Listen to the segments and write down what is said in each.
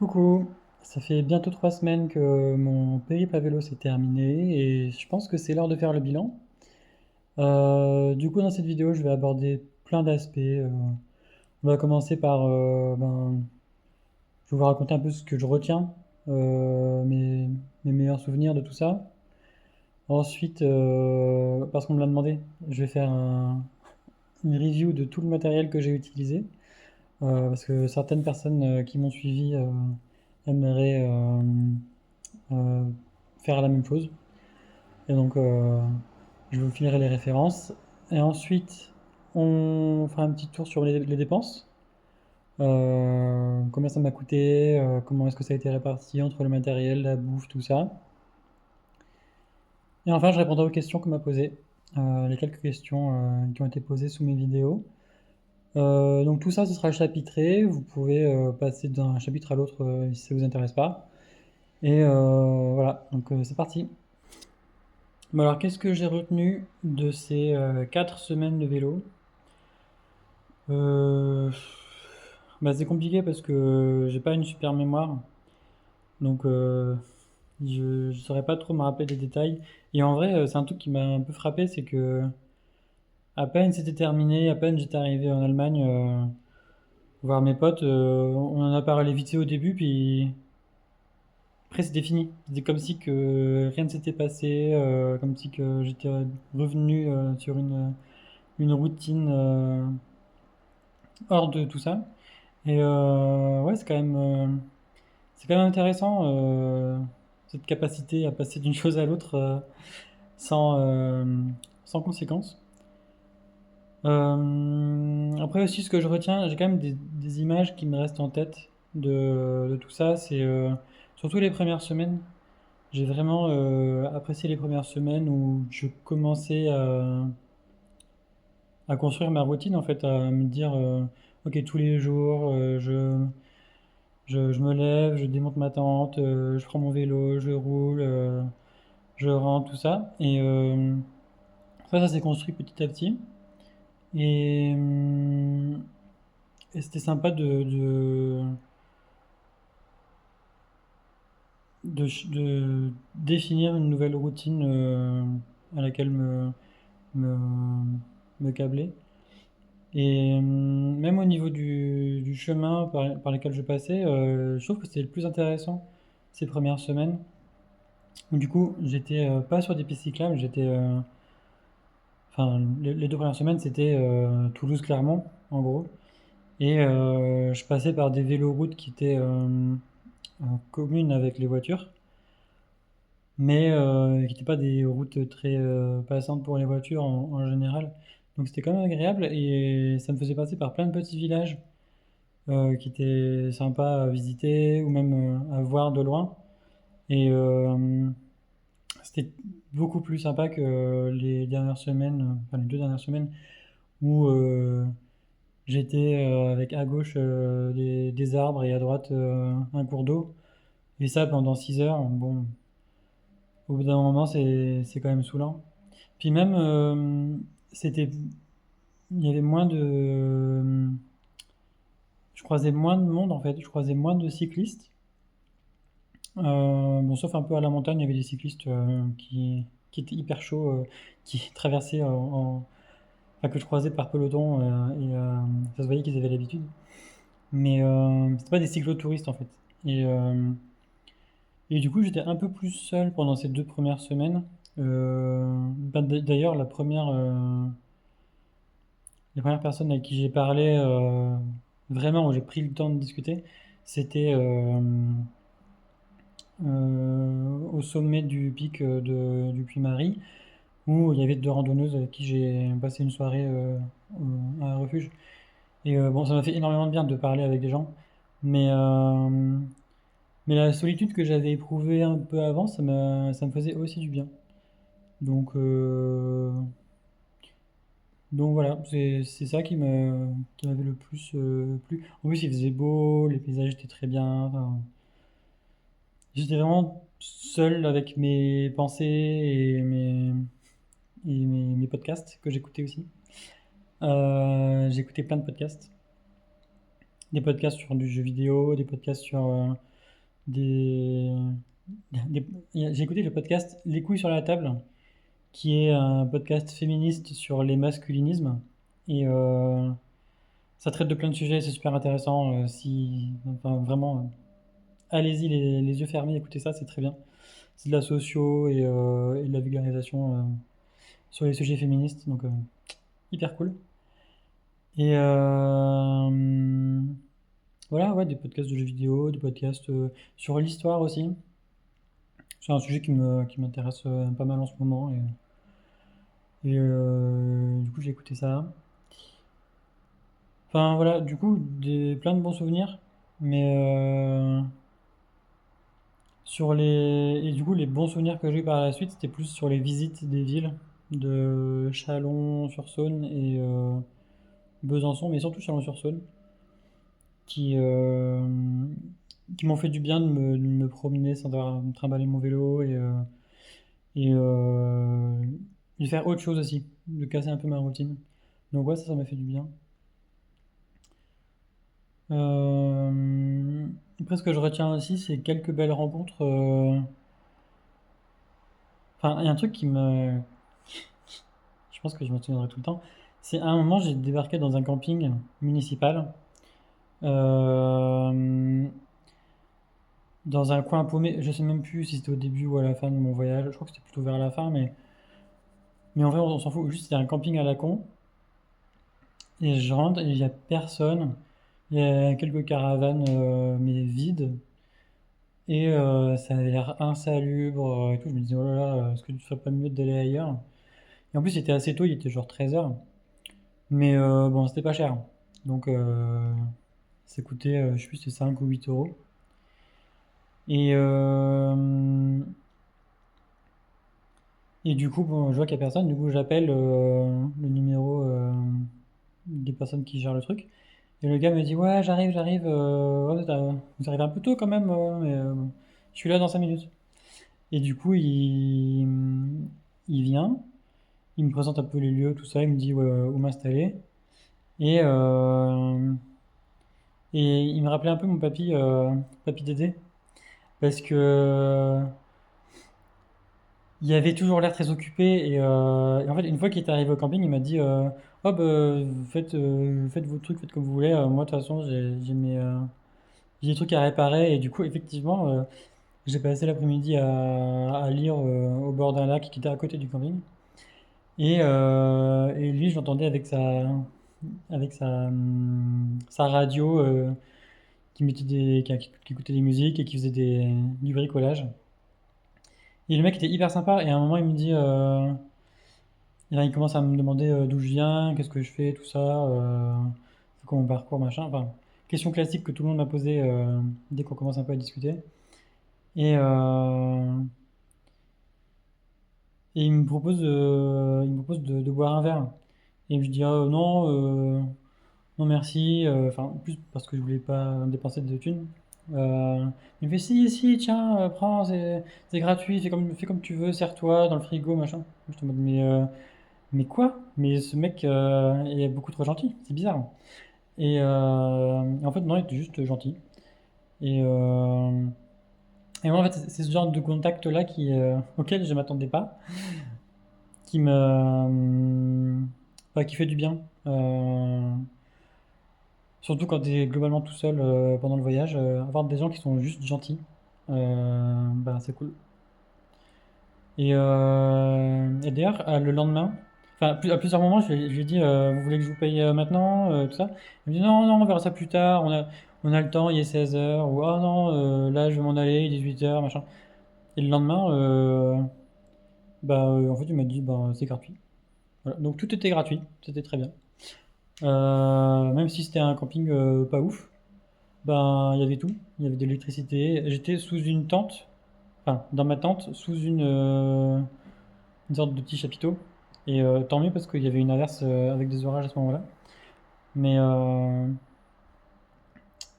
Coucou, ça fait bientôt 3 semaines que mon périple à vélo s'est terminé et je pense que c'est l'heure de faire le bilan. Du coup, dans cette vidéo, je vais aborder plein d'aspects. On va commencer par, je vais vous raconter un peu ce que je retiens, mes meilleurs souvenirs de tout ça. Ensuite, parce qu'on me l'a demandé, je vais faire une review de tout le matériel que j'ai utilisé, parce que certaines personnes qui m'ont suivi aimeraient euh, faire la même chose. Et donc, je vous filerai les références. Et ensuite, on fera un petit tour sur les dépenses. Combien ça m'a coûté, comment est-ce que ça a été réparti entre le matériel, la bouffe, tout ça. Et enfin, je répondrai aux questions qu'on m'a posées, les quelques questions qui ont été posées sous mes vidéos. Donc tout ça, ce sera chapitré. Vous pouvez passer d'un chapitre à l'autre si ça vous intéresse pas. Et voilà, donc c'est parti. Bon alors, qu'est-ce que j'ai retenu de ces 4 semaines de vélo? Euh, Bah, c'est compliqué parce que j'ai pas une super mémoire, donc je saurais pas trop me rappeler des détails. Et en vrai, c'est un truc qui m'a un peu frappé, c'est que à peine c'était terminé, à peine j'étais arrivé en Allemagne voir mes potes, on en a parlé vite fait au début, puis après c'était fini. C'était comme si que rien ne s'était passé, comme si que j'étais revenu sur une routine hors de tout ça. Et ouais, c'est quand même intéressant cette capacité à passer d'une chose à l'autre sans, sans conséquence. Après aussi, ce que je retiens, j'ai quand même des images qui me restent en tête de tout ça. C'est surtout les premières semaines. J'ai vraiment apprécié les premières semaines où je commençais à construire ma routine, en fait, à me dire, ok, tous les jours, je me lève, je démonte ma tente, je prends mon vélo, je roule, je rentre, tout ça. Et ça s'est construit petit à petit. Et, et c'était sympa de définir une nouvelle routine à laquelle me, me câbler. Et même au niveau du chemin par lequel je passais, je trouve que c'était le plus intéressant ces premières semaines. Du coup, j'étais pas sur des pistes cyclables, enfin, les 2 premières semaines, c'était Toulouse-Clermont, en gros. Et je passais par des véloroutes qui étaient communes avec les voitures, mais qui n'étaient pas des routes très passantes pour les voitures en général. Donc c'était quand même agréable et ça me faisait passer par plein de petits villages qui étaient sympas à visiter ou même à voir de loin. Et c'était beaucoup plus sympa que les dernières semaines, enfin les 2 dernières semaines, où j'étais avec à gauche des arbres et à droite un cours d'eau. Et ça pendant 6 heures, bon, au bout d'un moment, c'est quand même saoulant. Puis même, c'était, il y avait moins je croisais moins de monde en fait, je croisais moins de cyclistes. Bon, sauf un peu à la montagne, il y avait des cyclistes qui étaient hyper chauds, qui traversaient enfin, que je croisais par peloton, et ça se voyait qu'ils avaient l'habitude. Mais c'était pas des cyclotouristes en fait. Et, euh, et du coup, j'étais un peu plus seul pendant ces 2 premières semaines. D'ailleurs, les premières personnes avec qui j'ai parlé, vraiment où j'ai pris le temps de discuter, c'était au sommet du pic du Puy-Marie, où il y avait 2 randonneuses avec qui j'ai passé une soirée à un refuge. Et bon, ça m'a fait énormément de bien de parler avec des gens, mais, euh, mais la solitude que j'avais éprouvée un peu avant, ça me faisait aussi du bien. Donc, donc voilà, c'est ça qui m'avait le plus plu. En plus, il faisait beau, les paysages étaient très bien. Enfin, j'étais vraiment seul avec mes pensées mes podcasts que j'écoutais aussi. J'écoutais plein de podcasts. Des podcasts sur du jeu vidéo, des podcasts sur des, j'ai écouté le podcast Les couilles sur la table, qui est un podcast féministe sur les masculinismes. Et ça traite de plein de sujets, c'est super intéressant. Enfin, vraiment, allez-y les yeux fermés, écoutez ça, c'est très bien. C'est de la socio et de la vulgarisation sur les sujets féministes, donc hyper cool. Et voilà, ouais, des podcasts de jeux vidéo, des podcasts sur l'histoire aussi. C'est un sujet qui m'intéresse pas mal en ce moment. Du coup, j'ai écouté ça. Enfin, voilà, du coup, plein de bons souvenirs. Mais et du coup, les bons souvenirs que j'ai eu par la suite, c'était plus sur les visites des villes de Chalon-sur-Saône et Besançon, mais surtout Chalon-sur-Saône, qui, euh, qui m'ont fait du bien de me promener sans devoir me trimballer mon vélo et de faire autre chose aussi, de casser un peu ma routine. Donc ouais, ça m'a fait du bien. Euh, Après, ce que je retiens aussi, c'est quelques belles rencontres. Enfin, il y a un truc qui me... Je pense que je me souviendrai tout le temps. C'est à un moment, j'ai débarqué dans un camping municipal, euh, dans un coin paumé. Je sais même plus si c'était au début ou à la fin de mon voyage. Je crois que c'était plutôt vers la fin, mais en vrai, on s'en fout. Juste, c'était un camping à la con. Et je rentre et il n'y a personne. Il y a quelques caravanes, mais vides. Et ça avait l'air insalubre et tout. Je me disais, oh là là, est-ce que tu ferais pas mieux d'aller ailleurs? Et en plus, il était assez tôt, il était genre 13 h. Mais bon, c'était pas cher. Donc, ça coûtait, je sais plus, c'était 5 ou 8 euros. Et, et du coup, bon, je vois qu'il n'y a personne. Du coup, j'appelle le numéro des personnes qui gèrent le truc. Et le gars me dit, ouais, j'arrive. Ouais, vous arrivez un peu tôt quand même, mais je suis là dans 5 minutes. Et du coup, il vient, il me présente un peu les lieux, tout ça, il me dit où m'installer. Et, et il me rappelait un peu mon papy Dédé, parce que il avait toujours l'air très occupé. Et en fait, une fois qu'il est arrivé au camping, il m'a dit oh, bah, faites vos trucs, faites comme vous voulez. Moi, de toute façon, j'ai des trucs à réparer. Et du coup, effectivement, j'ai passé l'après-midi à lire au bord d'un lac qui était à côté du camping. Et lui, je l'entendais sa radio qui écoutait des musiques et qui faisait du bricolage. Et le mec était hyper sympa. Et à un moment, il me dit, et là, il commence à me demander d'où je viens, qu'est-ce que je fais, tout ça, c'est quoi mon parcours, machin. Enfin, question classique que tout le monde m'a posée dès qu'on commence un peu à discuter. Et, et il me propose de boire un verre. Et je dis ah, non, non merci. Enfin, plus parce que je voulais pas dépenser de thunes. Il me fait si, tiens, prends, c'est gratuit, fais comme tu veux, sers-toi dans le frigo, machin. Je te mode mais quoi? Mais ce mec est beaucoup trop gentil, c'est bizarre. En fait, non, il était juste gentil. Et, euh, et moi, en fait, c'est ce genre de contact-là auquel je m'attendais pas, qui me, qui fait du bien. Surtout quand tu es globalement tout seul pendant le voyage, avoir des gens qui sont juste gentils, c'est cool. Et d'ailleurs, le lendemain, enfin, à plusieurs moments, je lui ai dit, vous voulez que je vous paye maintenant, tout ça? Il me dit, non, non, on verra ça plus tard, on a le temps, il est 16 h, ou ah non, là je vais m'en aller, il est 18 h, machin. Et le lendemain, en fait, il m'a dit, c'est gratuit. Voilà. Donc tout était gratuit, c'était très bien. Même si c'était un camping pas ouf, il y avait tout. Il y avait de l'électricité. J'étais sous une tente, enfin, dans ma tente, sous une sorte de petit chapiteau. Et tant mieux parce qu'il y avait une averse avec des orages à ce moment-là. Mais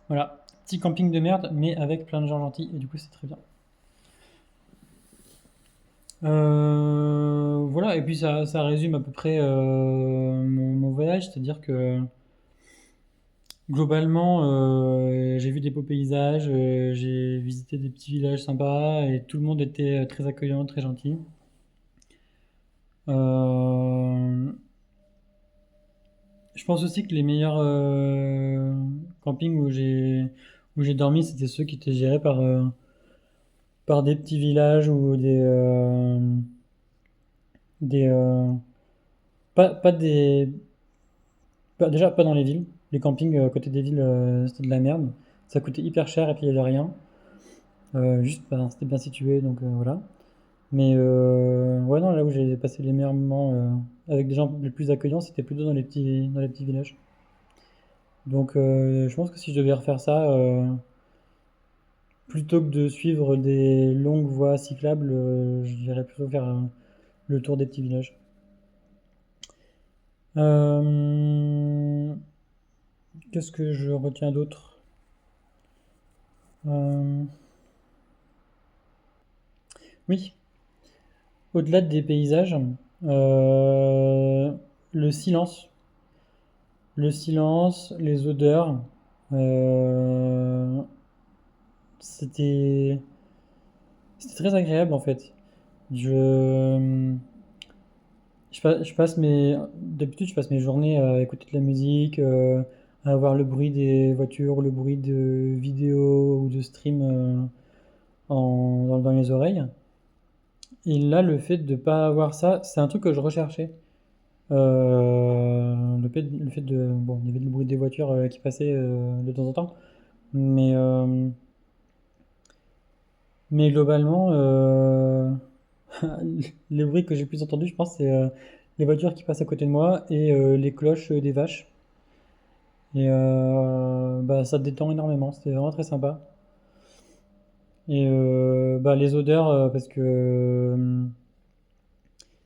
voilà, petit camping de merde, mais avec plein de gens gentils. Et du coup, c'est très bien. Voilà, et puis ça résume à peu près mon voyage. C'est-à-dire que Globalement, j'ai vu des beaux paysages, j'ai visité des petits villages sympas et tout le monde était très accueillant, très gentil. Euh, je pense aussi que les meilleurs campings où j'ai dormi, c'était ceux qui étaient gérés par des petits villages ou des pas des déjà pas dans les villes. Les campings à côté des villes, c'était de la merde. Ça coûtait hyper cher et puis il y avait rien. Juste, ben, c'était bien situé, donc voilà. Mais ouais, non, là où j'ai passé les meilleurs moments avec des gens les plus accueillants, c'était plutôt dans les petits villages. Donc je pense que si je devais refaire ça, plutôt que de suivre des longues voies cyclables, j'irais plutôt faire le tour des petits villages. Euh, Qu'est-ce que je retiens d'autre? Euh, oui, au-delà des paysages, euh, le silence. Le silence, les odeurs, euh, c'était c'était très agréable en fait. Je, d'habitude, je passe mes journées à écouter de la musique, à avoir le bruit des voitures, le bruit de vidéos ou de streams dans les oreilles. Et là, le fait de pas avoir ça, c'est un truc que je recherchais. Le fait de, bon, il y avait le bruit des voitures qui passaient de temps en temps, mais globalement, les bruits que j'ai plus entendus, je pense, c'est les voitures qui passent à côté de moi et les cloches des vaches. Et bah, ça détend énormément, c'était vraiment très sympa. Et bah, les odeurs, parce que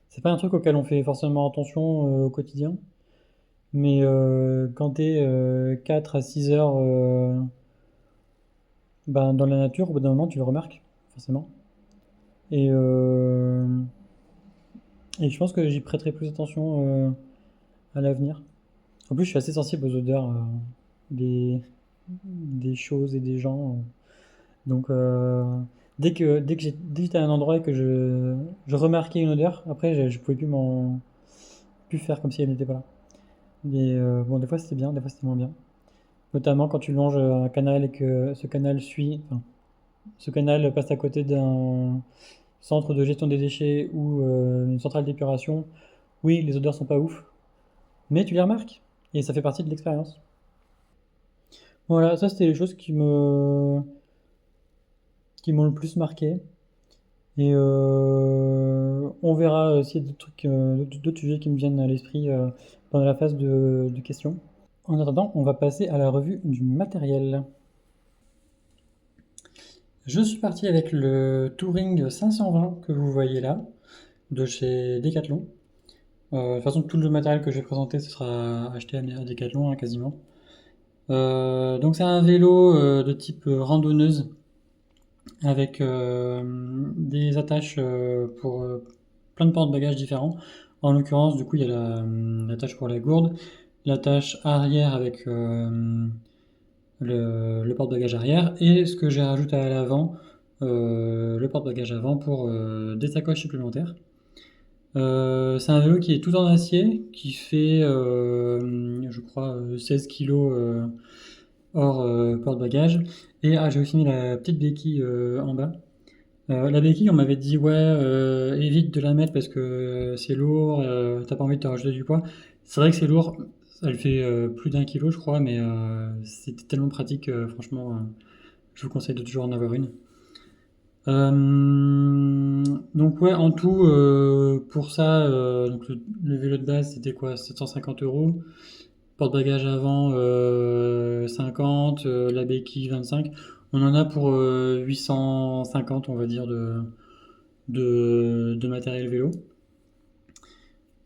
c'est pas un truc auquel on fait forcément attention au quotidien, mais quand t'es 4 à 6 heures bah, dans la nature, au bout d'un moment, tu le remarques, forcément. Et, et je pense que j'y prêterai plus attention à l'avenir. En plus, je suis assez sensible aux odeurs des, des choses et des gens. Donc, dès que j'étais à un endroit et que je remarquais une odeur, après, je pouvais plus faire comme si elle n'était pas là. Mais bon, des fois c'était bien, des fois c'était moins bien. Notamment quand tu longes un canal et que enfin, ce canal passe à côté d'un centre de gestion des déchets ou une centrale d'épuration. Oui, les odeurs sont pas ouf, mais tu les remarques et ça fait partie de l'expérience. Voilà, ça c'était les choses qui m'ont le plus marqué. Et on verra s'il y a d'autres trucs, d'autres sujets qui me viennent à l'esprit pendant la phase de questions. En attendant, on va passer à la revue du matériel. Je suis parti avec le Touring 520 que vous voyez là, de chez Decathlon. De toute façon, tout le matériel que je vais présenter, ce sera acheté à Decathlon, hein, quasiment. Donc c'est un vélo de type randonneuse avec des attaches pour plein de porte-bagages différents. En l'occurrence, du coup, il y a l'attache pour la gourde, l'attache arrière avec le porte-bagages arrière et ce que j'ai rajouté à l'avant, le porte-bagages avant pour des sacoches supplémentaires. C'est un vélo qui est tout en acier, qui fait, je crois, 16 kilos hors porte-bagages. Et j'ai aussi mis la petite béquille en bas. La béquille, on m'avait dit, ouais, évite de la mettre parce que c'est lourd, t'as pas envie de te rajouter du poids. C'est vrai que c'est lourd, elle fait plus d'1 kilo, je crois, mais c'était tellement pratique, franchement, je vous conseille de toujours en avoir une. Donc ouais, en tout, pour ça, donc le vélo de base, c'était quoi? 750 €. Porte-bagages avant, 50, la béquille 25. On en a pour 850, on va dire, de matériel vélo.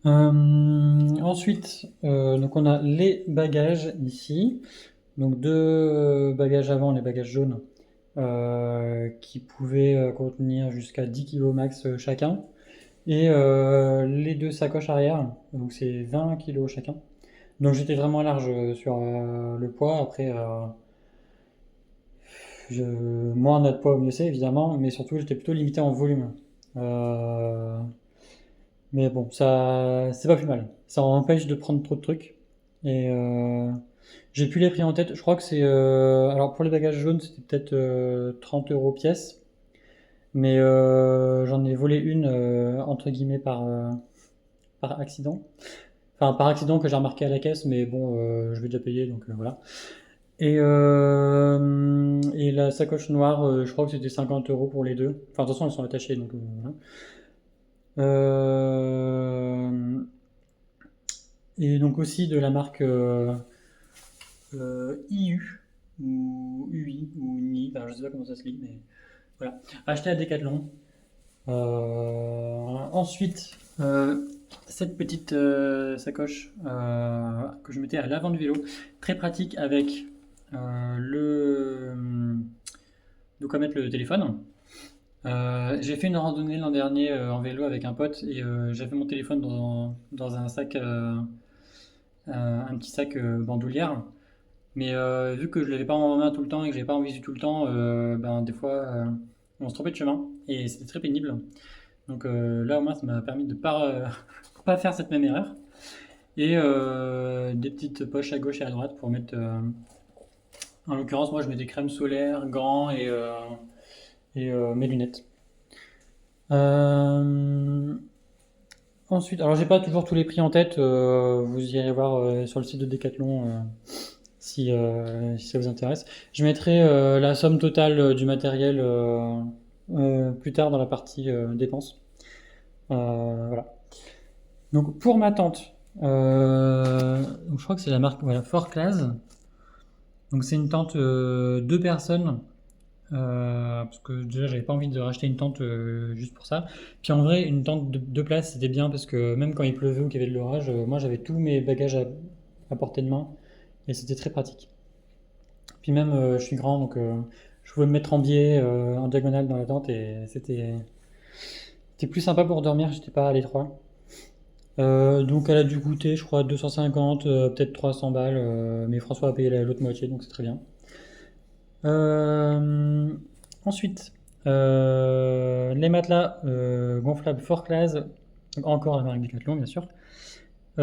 Ensuite, donc on a les bagages ici. Donc deux bagages avant, les bagages jaunes, qui pouvaient contenir jusqu'à 10 kg max chacun. Et les deux sacoches arrière, donc c'est 20 kg chacun. Donc j'étais vraiment large sur le poids. Après, moins on a de poids, mieux c'est évidemment, mais surtout j'étais plutôt limité en volume. Euh, mais bon, ça, c'est pas plus mal. Ça empêche de prendre trop de trucs. Et j'ai plus les prix en tête. Je crois que c'est. Alors pour les bagages jaunes, c'était peut-être 30 euros pièce. Mais j'en ai volé une, entre guillemets, par accident. Enfin, par accident que j'ai remarqué à la caisse, mais bon, je vais déjà payer, donc voilà. Et la sacoche noire, je crois que c'était 50 euros pour les deux. Enfin, de toute façon, elles sont attachées, donc voilà. Euh, et donc aussi de la marque IU, ou UI, ou NI, enfin, je sais pas comment ça se lit, mais voilà. Acheté à Decathlon. Ensuite, cette petite sacoche que je mettais à l'avant du vélo, très pratique avec de quoi mettre le téléphone. J'ai fait une randonnée l'an dernier en vélo avec un pote et j'avais mon téléphone dans un sac, un petit sac bandoulière. Mais vu que je l'avais pas en main tout le temps et que j'avais pas en visu tout le temps, ben, des fois on se trompait de chemin et c'était très pénible. Donc là au moins ça m'a permis de pas, pas faire cette même erreur. Et des petites poches à gauche et à droite pour mettre... en l'occurrence moi je mettais crème solaire, gants et mes lunettes. Euh, Ensuite, alors j'ai pas toujours tous les prix en tête, vous irez voir sur le site de Decathlon si ça vous intéresse. Je mettrai la somme totale du matériel plus tard dans la partie dépenses. Voilà. Donc pour ma tente, donc je crois que c'est la marque voilà, Fort Class. Donc c'est une tente 2 personnes. Parce que déjà j'avais pas envie de racheter une tente juste pour ça. Puis en vrai une tente de 2 places c'était bien parce que même quand il pleuvait ou qu'il y avait de l'orage, moi j'avais tous mes bagages à portée de main et c'était très pratique. Puis même je suis grand donc je pouvais me mettre en biais, en diagonale dans la tente et c'était plus sympa pour dormir, j'étais pas à l'étroit. Donc elle a dû coûter je crois 250, peut-être 300 balles, mais François a payé l'autre moitié donc c'est très bien. Euh, Ensuite, les matelas gonflables Fort Class, donc encore la marque Decathlon bien sûr, qui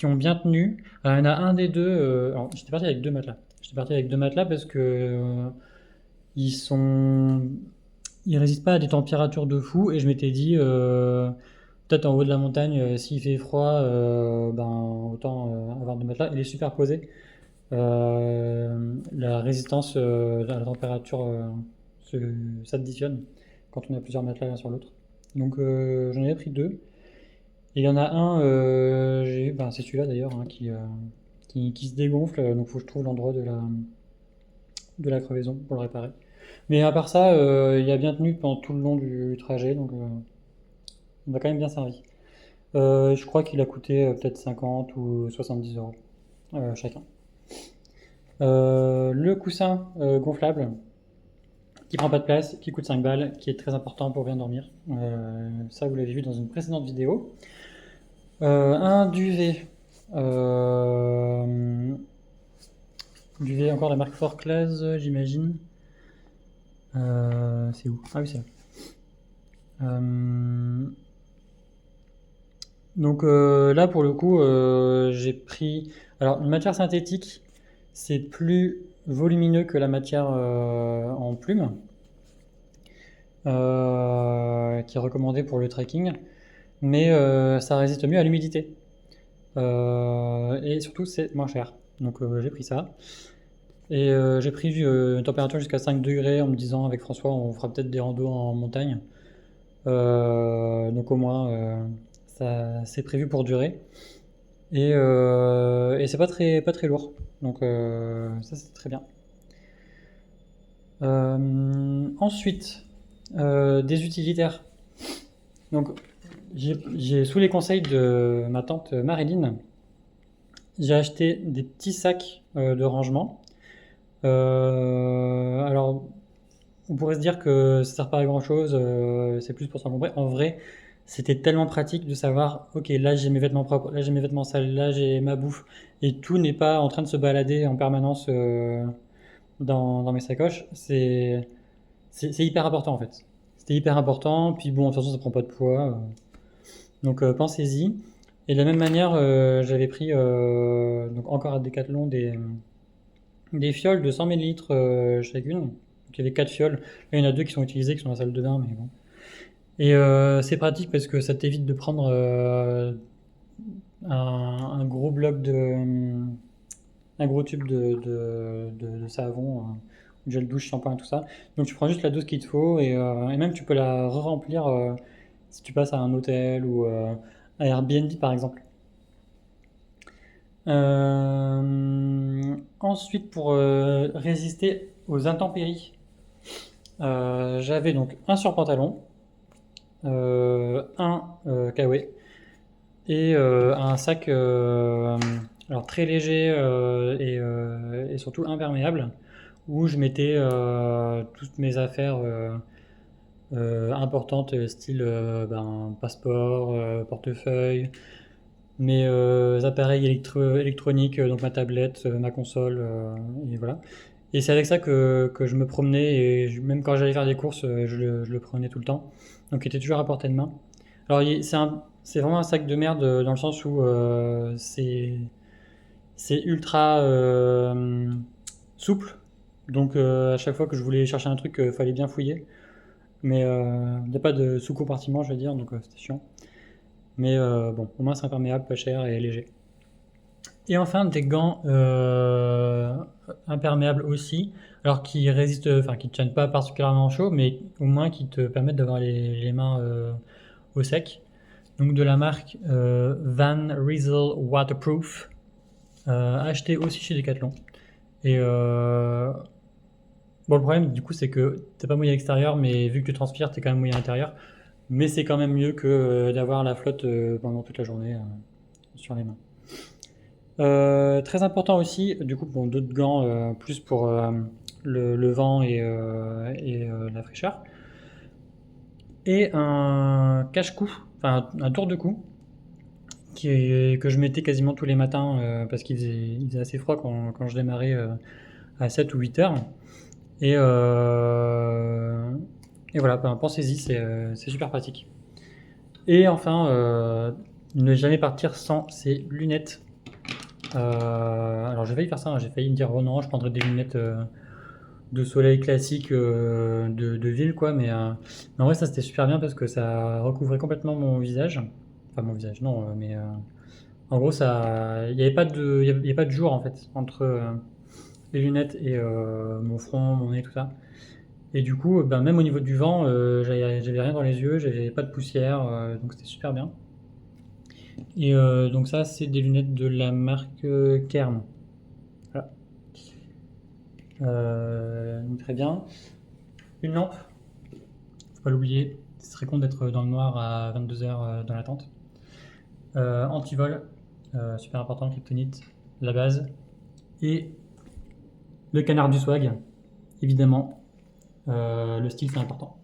ont bien tenu. Alors, il y en a un des deux. Alors, j'étais parti avec 2 matelas. J'étais parti avec 2 matelas parce que ils sont, ils résistent pas à des températures de fou et je m'étais dit peut-être en haut de la montagne, s'il fait froid, ben autant avoir 2 matelas. Il est superposé. La résistance à la température s'additionne quand on a plusieurs matelas l'un sur l'autre. Donc j'en ai pris 2. Et il y en a un, ben, c'est celui-là d'ailleurs, hein, qui se dégonfle, donc il faut que je trouve l'endroit de la crevaison pour le réparer. Mais à part ça, il a bien tenu pendant tout le long du trajet, donc il m'a quand même bien servi. Je crois qu'il a coûté peut-être 50 ou 70 euros chacun. Le coussin gonflable qui prend pas de place, qui coûte 5 balles, qui est très important pour bien dormir. Ça, vous l'avez vu dans une précédente vidéo. Un duvet. Duvet encore de la marque Fort Class, j'imagine. C'est où? Ah oui, c'est là. Donc là, pour le coup, j'ai pris... Alors, une matière synthétique, c'est plus volumineux que la matière en plume, qui est recommandée pour le trekking, mais ça résiste mieux à l'humidité. Et surtout, c'est moins cher. Donc j'ai pris ça. Et j'ai pris une température jusqu'à 5 degrés en me disant avec François on fera peut-être des randos en montagne. Donc au moins ça c'est prévu pour durer. Et c'est pas très lourd. Donc ça c'est très bien. Ensuite, des utilitaires. Donc sous les conseils de ma tante Marilyn, j'ai acheté des petits sacs de rangement. Alors, on pourrait se dire que ça sert pas à grand chose, c'est plus pour s'encombrer. En vrai, c'était tellement pratique de savoir, ok, là j'ai mes vêtements propres, là j'ai mes vêtements sales, là j'ai ma bouffe, et tout n'est pas en train de se balader en permanence dans mes sacoches. C'est hyper important en fait. C'était hyper important, puis bon, de toute façon ça prend pas de poids, donc pensez-y. Et de la même manière, j'avais pris donc encore à Decathlon des fioles de 100 millilitres chacune. Donc il y avait 4 fioles. Là, il y en a 2 qui sont utilisées, qui sont dans la salle de bain, mais bon. Et c'est pratique parce que ça t'évite de prendre un gros bloc un gros tube de savon, gel douche, shampoing, tout ça. Donc tu prends juste la dose qu'il te faut et même tu peux la re-remplir si tu passes à un hôtel ou à Airbnb par exemple. Ensuite, pour résister aux intempéries, j'avais donc un surpantalon, un kawaii et un sac alors très léger et surtout imperméable où je mettais toutes mes affaires importantes, style passeport, portefeuille, mes appareils électroniques, donc ma tablette, ma console, et voilà. Et c'est avec ça que je me promenais, et même quand j'allais faire des courses, je le prenais tout le temps. Donc il était toujours à portée de main. Alors c'est vraiment un sac de merde dans le sens où c'est ultra souple. Donc à chaque fois que je voulais chercher un truc, fallait bien fouiller. Mais il n'y a pas de sous-compartiment, je veux dire, donc c'était chiant. Mais bon, au moins c'est imperméable, pas cher et léger. Et enfin, des gants imperméables aussi, alors qui résistent, enfin qui ne tiennent pas particulièrement chaud, mais au moins qui te permettent d'avoir les mains au sec. Donc de la marque Van Rysel Waterproof, acheté aussi chez Decathlon. Et bon, le problème du coup, c'est que t'es pas mouillé à l'extérieur, mais vu que tu transpires, t'es quand même mouillé à l'intérieur. Mais c'est quand même mieux que d'avoir la flotte pendant toute la journée sur les mains. Très important aussi, du coup, bon, d'autres gants plus pour le vent et la fraîcheur. Et un cache-cou, enfin un tour de cou, que je mettais quasiment tous les matins parce il faisait assez froid quand je démarrais à 7 ou 8 heures. Et, et voilà, ben, pensez-y, c'est super pratique. Et enfin, ne jamais partir sans ses lunettes. Alors j'ai failli faire ça, hein, j'ai failli me dire oh non, je prendrais des lunettes de soleil classique de ville quoi, mais en vrai ça c'était super bien parce que ça recouvrait complètement mon visage. Enfin mon visage non, mais en gros ça, il n'y avait pas il y avait pas de jour en fait entre les lunettes et mon front, mon nez, tout ça. Et du coup, ben, même au niveau du vent, j'avais rien dans les yeux, j'avais pas de poussière, donc c'était super bien. Et donc ça, c'est des lunettes de la marque Kern. Voilà. Donc très bien. Une lampe, faut pas l'oublier. Ce serait con d'être dans le noir à 22 h dans la tente. Antivol, super important, kryptonite, la base. Et le canard du swag, évidemment. Le style, c'est important.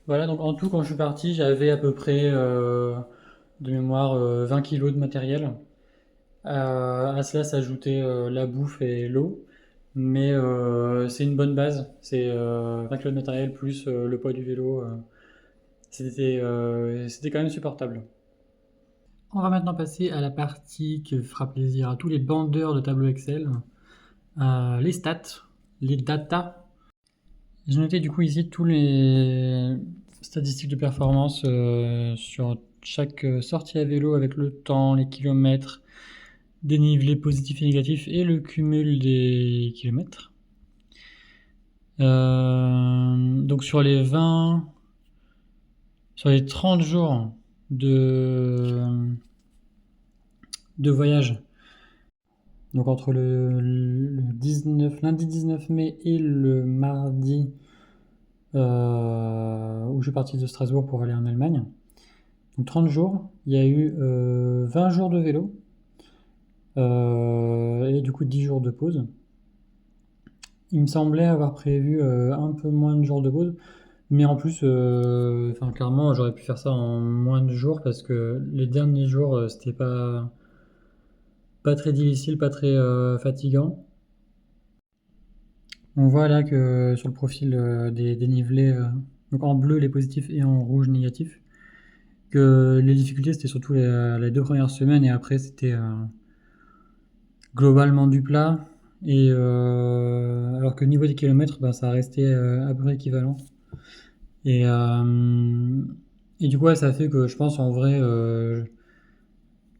Voilà, donc en tout, quand je suis parti, j'avais à peu près de mémoire 20 kilos de matériel. À cela s'ajoutait la bouffe et l'eau. Mais c'est une bonne base. C'est 20 kilos de matériel plus le poids du vélo. C'était quand même supportable. On va maintenant passer à la partie qui fera plaisir à tous les bandeurs de tableau Excel. Les stats, les data. J'ai noté du coup ici tous les statistiques de performance sur chaque sortie à vélo avec le temps, les kilomètres, dénivelé positif et négatif et le cumul des kilomètres. Donc sur les 30 jours de voyage, donc entre lundi 19 mai et le mardi où je suis parti de Strasbourg pour aller en Allemagne. Donc 30 jours, il y a eu 20 jours de vélo et du coup 10 jours de pause. Il me semblait avoir prévu un peu moins de jours de pause, Mais en plus, enfin, clairement, j'aurais pu faire ça en moins de jours parce que les derniers jours, c'était pas très difficile, pas très fatigant. On voit là que sur le profil des dénivelés, donc en bleu les positifs et en rouge négatifs, que les difficultés c'était surtout les 2 premières semaines et après c'était globalement du plat. Et alors que niveau des kilomètres, bah, ça restait à peu près équivalent. Et, euh, et du coup, ouais, ça fait que je pense en vrai,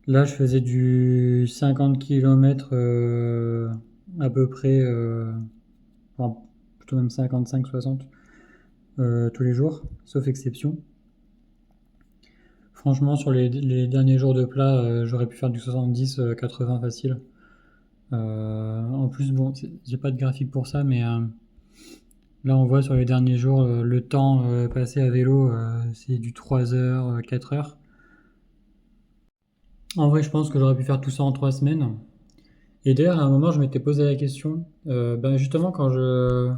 là je faisais du 50 km à peu près, enfin, plutôt même 55-60 tous les jours, sauf exception. Franchement, sur les derniers jours de plat, j'aurais pu faire du 70-80 facile. En plus, bon, j'ai pas de graphique pour ça, mais là on voit sur les derniers jours, le temps passé à vélo, c'est du 3 heures, 4 heures. En vrai, je pense que j'aurais pu faire tout ça en 3 semaines. Et d'ailleurs, à un moment, je m'étais posé la question, ben justement, quand je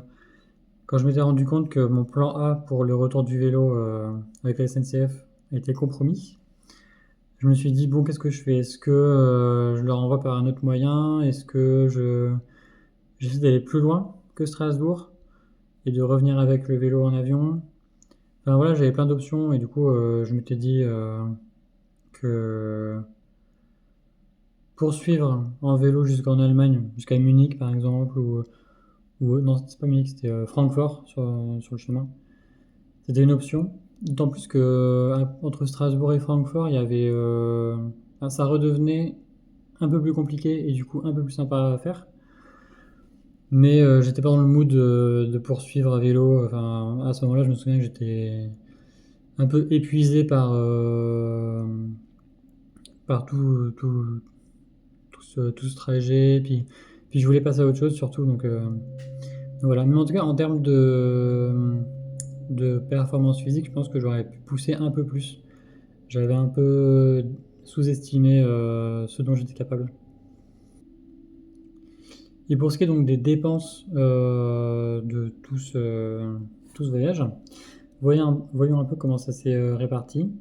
m'étais rendu compte que mon plan A pour le retour du vélo avec la SNCF était compromis, je me suis dit, bon, qu'est-ce que je fais? Est-ce que je le renvoie par un autre moyen? Est-ce que j'essaie d'aller plus loin que Strasbourg et de revenir avec le vélo en avion? Enfin voilà, j'avais plein d'options et du coup, je m'étais dit que poursuivre en vélo jusqu'en Allemagne, jusqu'à Munich par exemple, ou non, c'est pas Munich, c'était Francfort sur le chemin. C'était une option. D'autant plus que entre Strasbourg et Francfort, il y avait, enfin, ça redevenait un peu plus compliqué et du coup un peu plus sympa à faire. Mais j'étais pas dans le mood de poursuivre à vélo. Enfin, à ce moment-là, je me souviens que j'étais un peu épuisé par tout ce trajet. Puis je voulais passer à autre chose surtout. Donc voilà. Mais en tout cas, en termes de performance physique, je pense que j'aurais pu pousser un peu plus. J'avais un peu sous-estimé ce dont j'étais capable. Et pour ce qui est donc des dépenses de tout ce voyage, voyons un peu comment ça s'est réparti.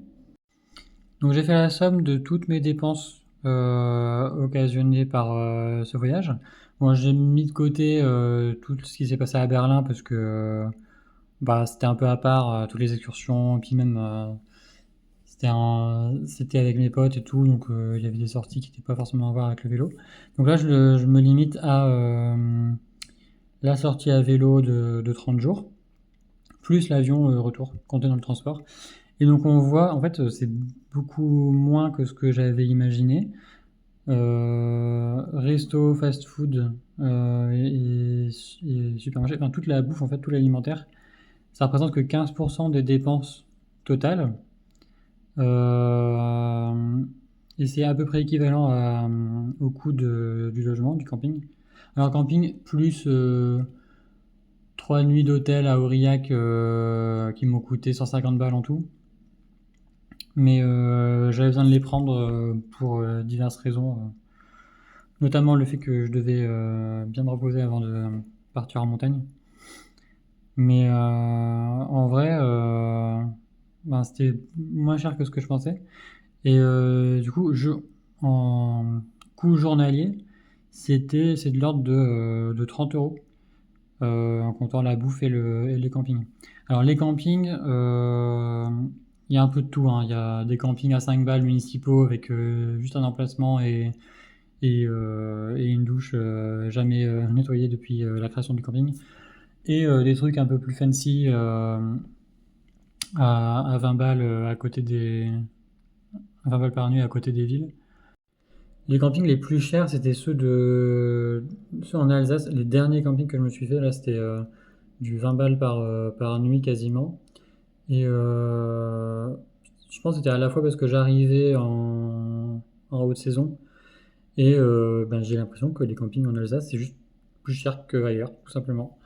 Donc j'ai fait la somme de toutes mes dépenses occasionnées par ce voyage. Bon, j'ai mis de côté tout ce qui s'est passé à Berlin parce que bah, c'était un peu à part, toutes les excursions, et puis même c'était avec mes potes et tout, donc il y avait des sorties qui n'étaient pas forcément à voir avec le vélo. Donc là, je me limite à la sortie à vélo de 30 jours, plus l'avion retour, compté dans le transport. Et donc on voit, en fait, c'est beaucoup moins que ce que j'avais imaginé. Resto, fast-food et supermarché, enfin toute la bouffe, en fait, tout l'alimentaire, ça représente que 15% des dépenses totales. Euh, et c'est à peu près équivalent au coût du logement, du camping. Alors camping plus 3 nuits d'hôtel à Aurillac qui m'ont coûté 150 balles en tout. Mais j'avais besoin de les prendre pour diverses raisons, notamment le fait que je devais bien me reposer avant de partir en montagne. Mais en vrai, ben, c'était moins cher que ce que je pensais. Et du coup, en coût journalier, c'est de l'ordre de 30 euros en comptant la bouffe et les campings. Alors les campings, il y a un peu de tout, hein. Il y a des campings à 5 balles municipaux avec juste un emplacement et une douche jamais nettoyée depuis la création du camping. Et des trucs un peu plus fancy à 20 balles à côté 20 balles par nuit à côté des villes. Les campings les plus chers, c'était ceux en Alsace. Les derniers campings que je me suis fait, là, c'était du 20 balles par nuit quasiment. Et je pense que c'était à la fois parce que j'arrivais en haute saison et ben, j'ai l'impression que les campings en Alsace, c'est juste plus cher qu'ailleurs, tout simplement.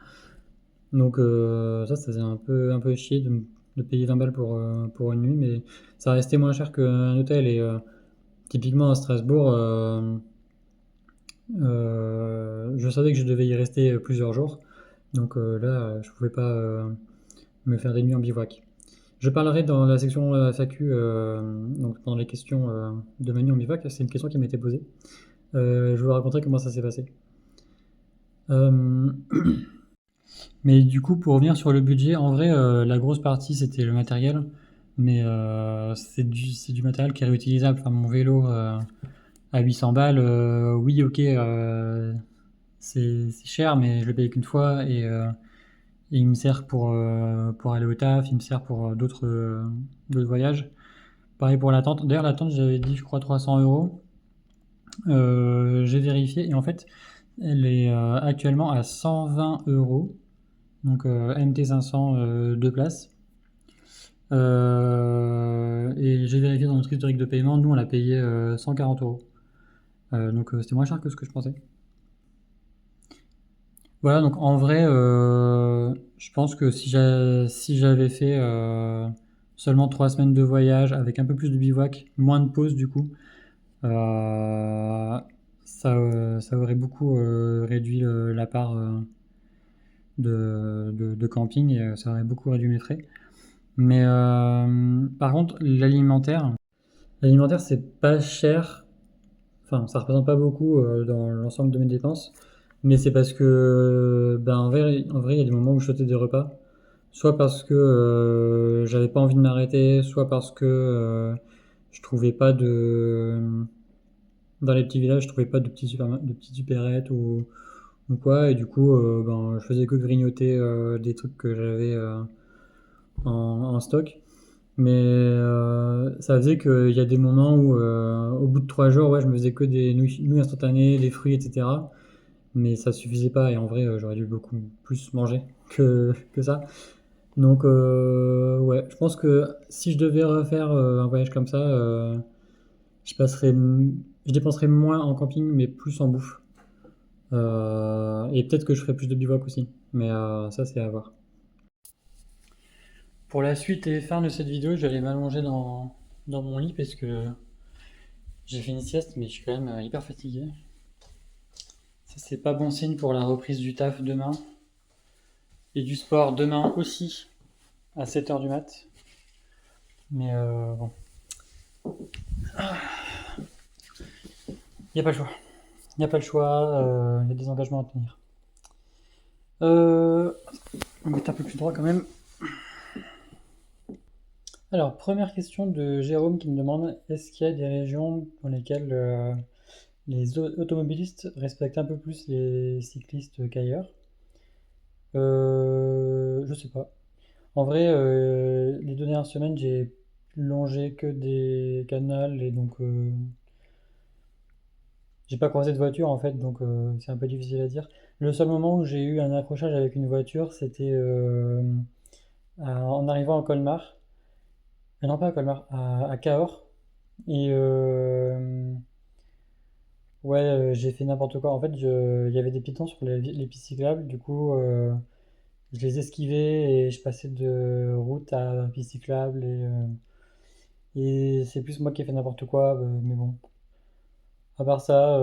Donc ça faisait un peu chier de payer 20 balles pour une nuit, mais ça restait moins cher qu'un hôtel. Et typiquement à Strasbourg, je savais que je devais y rester plusieurs jours. Donc là, je pouvais pas me faire des nuits en bivouac. Je parlerai dans la section FAQ, donc pendant les questions de ma nuit en bivouac, c'est une question qui m'a été posée. Je vous raconterai comment ça s'est passé. Euh, Mais du coup, pour revenir sur le budget, en vrai, la grosse partie c'était le matériel, mais c'est du matériel qui est réutilisable. Enfin, mon vélo à 800 balles, oui, ok, c'est cher, mais je le paye qu'une fois et il me sert pour aller au taf, il me sert pour d'autres voyages. Pareil pour la tente. D'ailleurs, la tente, j'avais dit, je crois, 300 euros. J'ai vérifié et en fait, elle est actuellement à 120 euros. Donc MT500 2 places. Et j'ai vérifié dans notre historique de paiement, nous on l'a payé 140 euros. Donc c'était moins cher que ce que je pensais. Voilà, donc en vrai, je pense que si j'avais fait seulement 3 semaines de voyage avec un peu plus de bivouac, moins de pause du coup, ça aurait beaucoup réduit la part de camping et ça aurait beaucoup réduit mes frais. Mais par contre, l'alimentaire c'est pas cher. Enfin, ça représente pas beaucoup dans l'ensemble de mes dépenses. Mais c'est parce que, ben, en vrai, il y a des moments où je sautais des repas. Soit parce que j'avais pas envie de m'arrêter, soit parce que je trouvais pas de. Dans les petits villages, je trouvais pas de petits supérettes ou quoi. Et du coup, ben, je faisais que grignoter des trucs que j'avais en stock. Mais ça faisait qu'il y a des moments où, au bout de 3 jours, ouais, je me faisais que des nouilles instantanées, des fruits, etc. Mais ça suffisait pas et en vrai, j'aurais dû beaucoup plus manger que ça. Donc, ouais, je pense que si je devais refaire un voyage comme ça, je passerais, je dépenserais moins en camping, mais plus en bouffe. Et peut-être que je ferais plus de bivouac aussi. Mais ça, c'est à voir. Pour la suite et fin de cette vidéo, je vais aller m'allonger dans mon lit parce que j'ai fait une sieste, mais je suis quand même hyper fatigué. Ça, c'est pas bon signe pour la reprise du taf demain. Et du sport demain aussi, à 7h du mat. Mais bon, il n'y a pas le choix. Il n'y a pas le choix, il y a des engagements à tenir. On va mettre un peu plus droit quand même. Alors, première question de Jérôme qui me demande est-ce qu'il y a des régions dans lesquelles les automobilistes respectent un peu plus les cyclistes qu'ailleurs? Je sais pas. En vrai, les 2 dernières semaines, j'ai longé que des canals et donc j'ai pas croisé de voiture en fait, donc c'est un peu difficile à dire. Le seul moment où j'ai eu un accrochage avec une voiture, c'était en arrivant à Colmar. Non, pas à Colmar, à Cahors. Et ouais, j'ai fait n'importe quoi. En fait, il y avait des piétons sur les pistes cyclables, du coup, je les esquivais et je passais de route à piste cyclable et c'est plus moi qui ai fait n'importe quoi, mais bon. À part ça,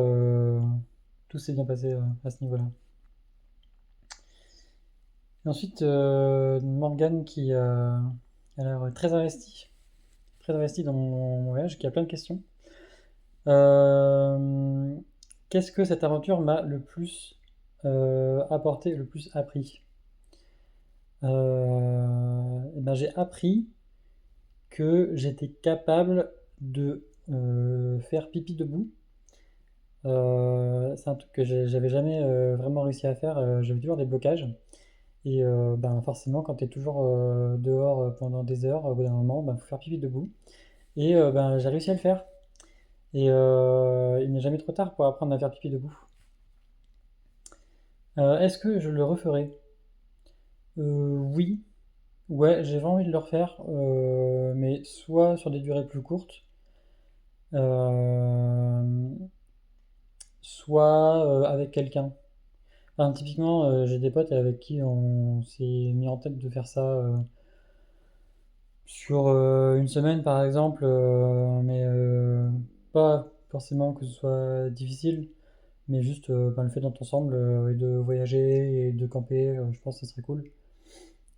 tout s'est bien passé à ce niveau-là. Et ensuite, Morgane qui a l'air très investi dans mon voyage, qui a plein de questions. Euh, Qu'est-ce que cette aventure m'a le plus apporté, le plus appris? Eh ben, j'ai appris que j'étais capable de faire pipi debout. C'est un truc que j'avais jamais vraiment réussi à faire. J'avais toujours des blocages. Et ben forcément, quand tu es toujours dehors pendant des heures, au bout d'un moment, ben, faut faire pipi debout. Et ben, j'ai réussi à le faire. Et il n'est jamais trop tard pour apprendre à faire pipi debout. Est-ce que je le referai? Oui. Ouais, j'ai envie de le refaire, mais soit sur des durées plus courtes, euh, soit avec quelqu'un. Enfin, typiquement, j'ai des potes avec qui on s'est mis en tête de faire ça sur une semaine par exemple, mais pas forcément que ce soit difficile, mais juste ben, le fait d'être ensemble et de voyager et de camper, je pense que ce serait cool.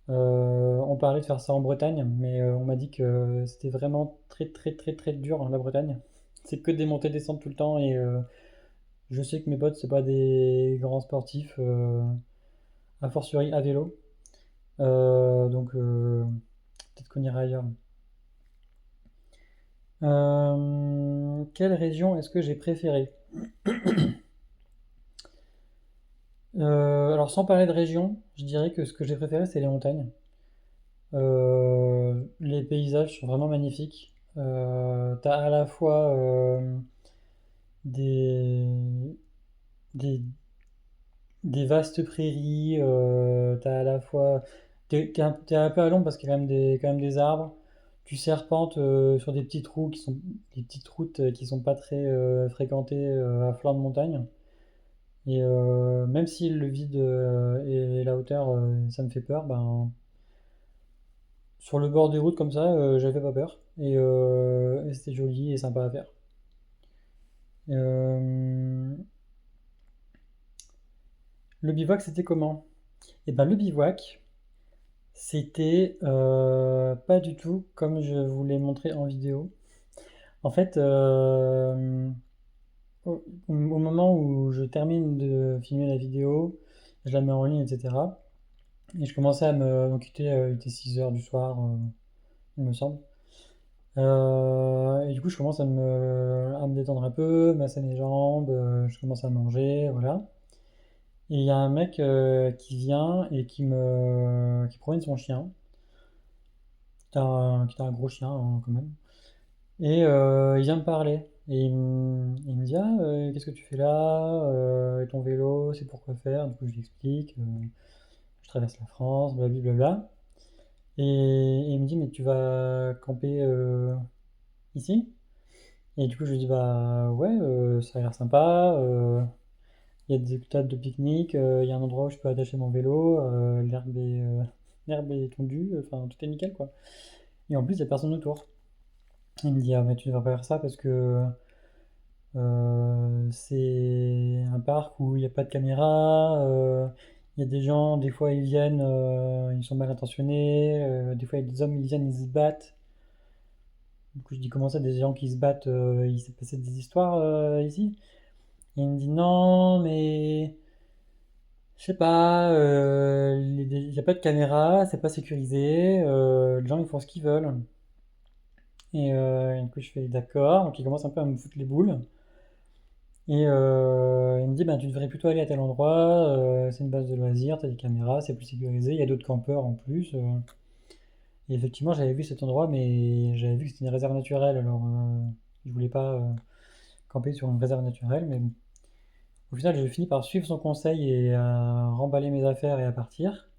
On parlait de faire ça en Bretagne, mais on m'a dit que c'était vraiment très très très très dur la Bretagne. C'est que des montées descentes tout le temps et je sais que mes potes c'est pas des grands sportifs, a fortiori à vélo. Donc peut-être qu'on ira ailleurs. Quelle région est-ce que j'ai préférée? Alors sans parler de région, je dirais que ce que j'ai préféré c'est les montagnes. Les paysages sont vraiment magnifiques. T'as à la fois des, des, des vastes prairies, t'as à la fois... t'es un peu à l'ombre parce qu'il y a quand même des arbres. Tu serpentes sur des petites routes qui sont pas très fréquentées à flanc de montagne. Et même si le vide et la hauteur, ça me fait peur, ben, sur le bord des routes comme ça, j'avais pas peur. Et c'était joli et sympa à faire. Euh, le bivouac, c'était comment? Et ben le bivouac, c'était pas du tout comme je vous l'ai montré en vidéo. En fait, au moment où je termine de filmer la vidéo, je la mets en ligne, etc. Et je commençais à me quitter, il était 6 heures du soir, il me semble. Et du coup, je commence à me détendre un peu, masser mes jambes, je commence à manger, voilà. Et il y a un mec qui vient et qui promène son chien, qui était un gros chien hein, quand même. Et il vient me parler. Et il me dit, ah, qu'est-ce que tu fais là? Et ton vélo, c'est pour quoi faire? Du coup, je lui explique, je traverse la France, blablabla. Et il me dit, mais tu vas camper ici? Et du coup, je lui dis, bah ouais, ça a l'air sympa. Il y a des tables de pique-nique, il y a un endroit où je peux attacher mon vélo, l'herbe est tondue, enfin tout est nickel quoi. Et en plus, il n'y a personne autour. Il me dit, ah mais tu devrais pas faire ça parce que c'est un parc où il n'y a pas de caméra, il y a des gens, des fois ils viennent, ils sont mal intentionnés, des fois il y a des hommes, ils viennent, ils se battent. Du coup, je dis, comment ça, des gens qui se battent, il s'est passé des histoires ici? Et il me dit, non, mais je sais pas, il n'y a pas de caméra, c'est pas sécurisé, les gens ils font ce qu'ils veulent. Et du coup je fais d'accord, donc il commence un peu à me foutre les boules. Et il me dit, ben, tu devrais plutôt aller à tel endroit, c'est une base de loisirs, t'as des caméras, c'est plus sécurisé, il y a d'autres campeurs en plus. Et effectivement j'avais vu cet endroit, mais j'avais vu que c'était une réserve naturelle, alors je voulais pas camper sur une réserve naturelle, mais bon. Au final j'ai fini par suivre son conseil et à remballer mes affaires et à partir.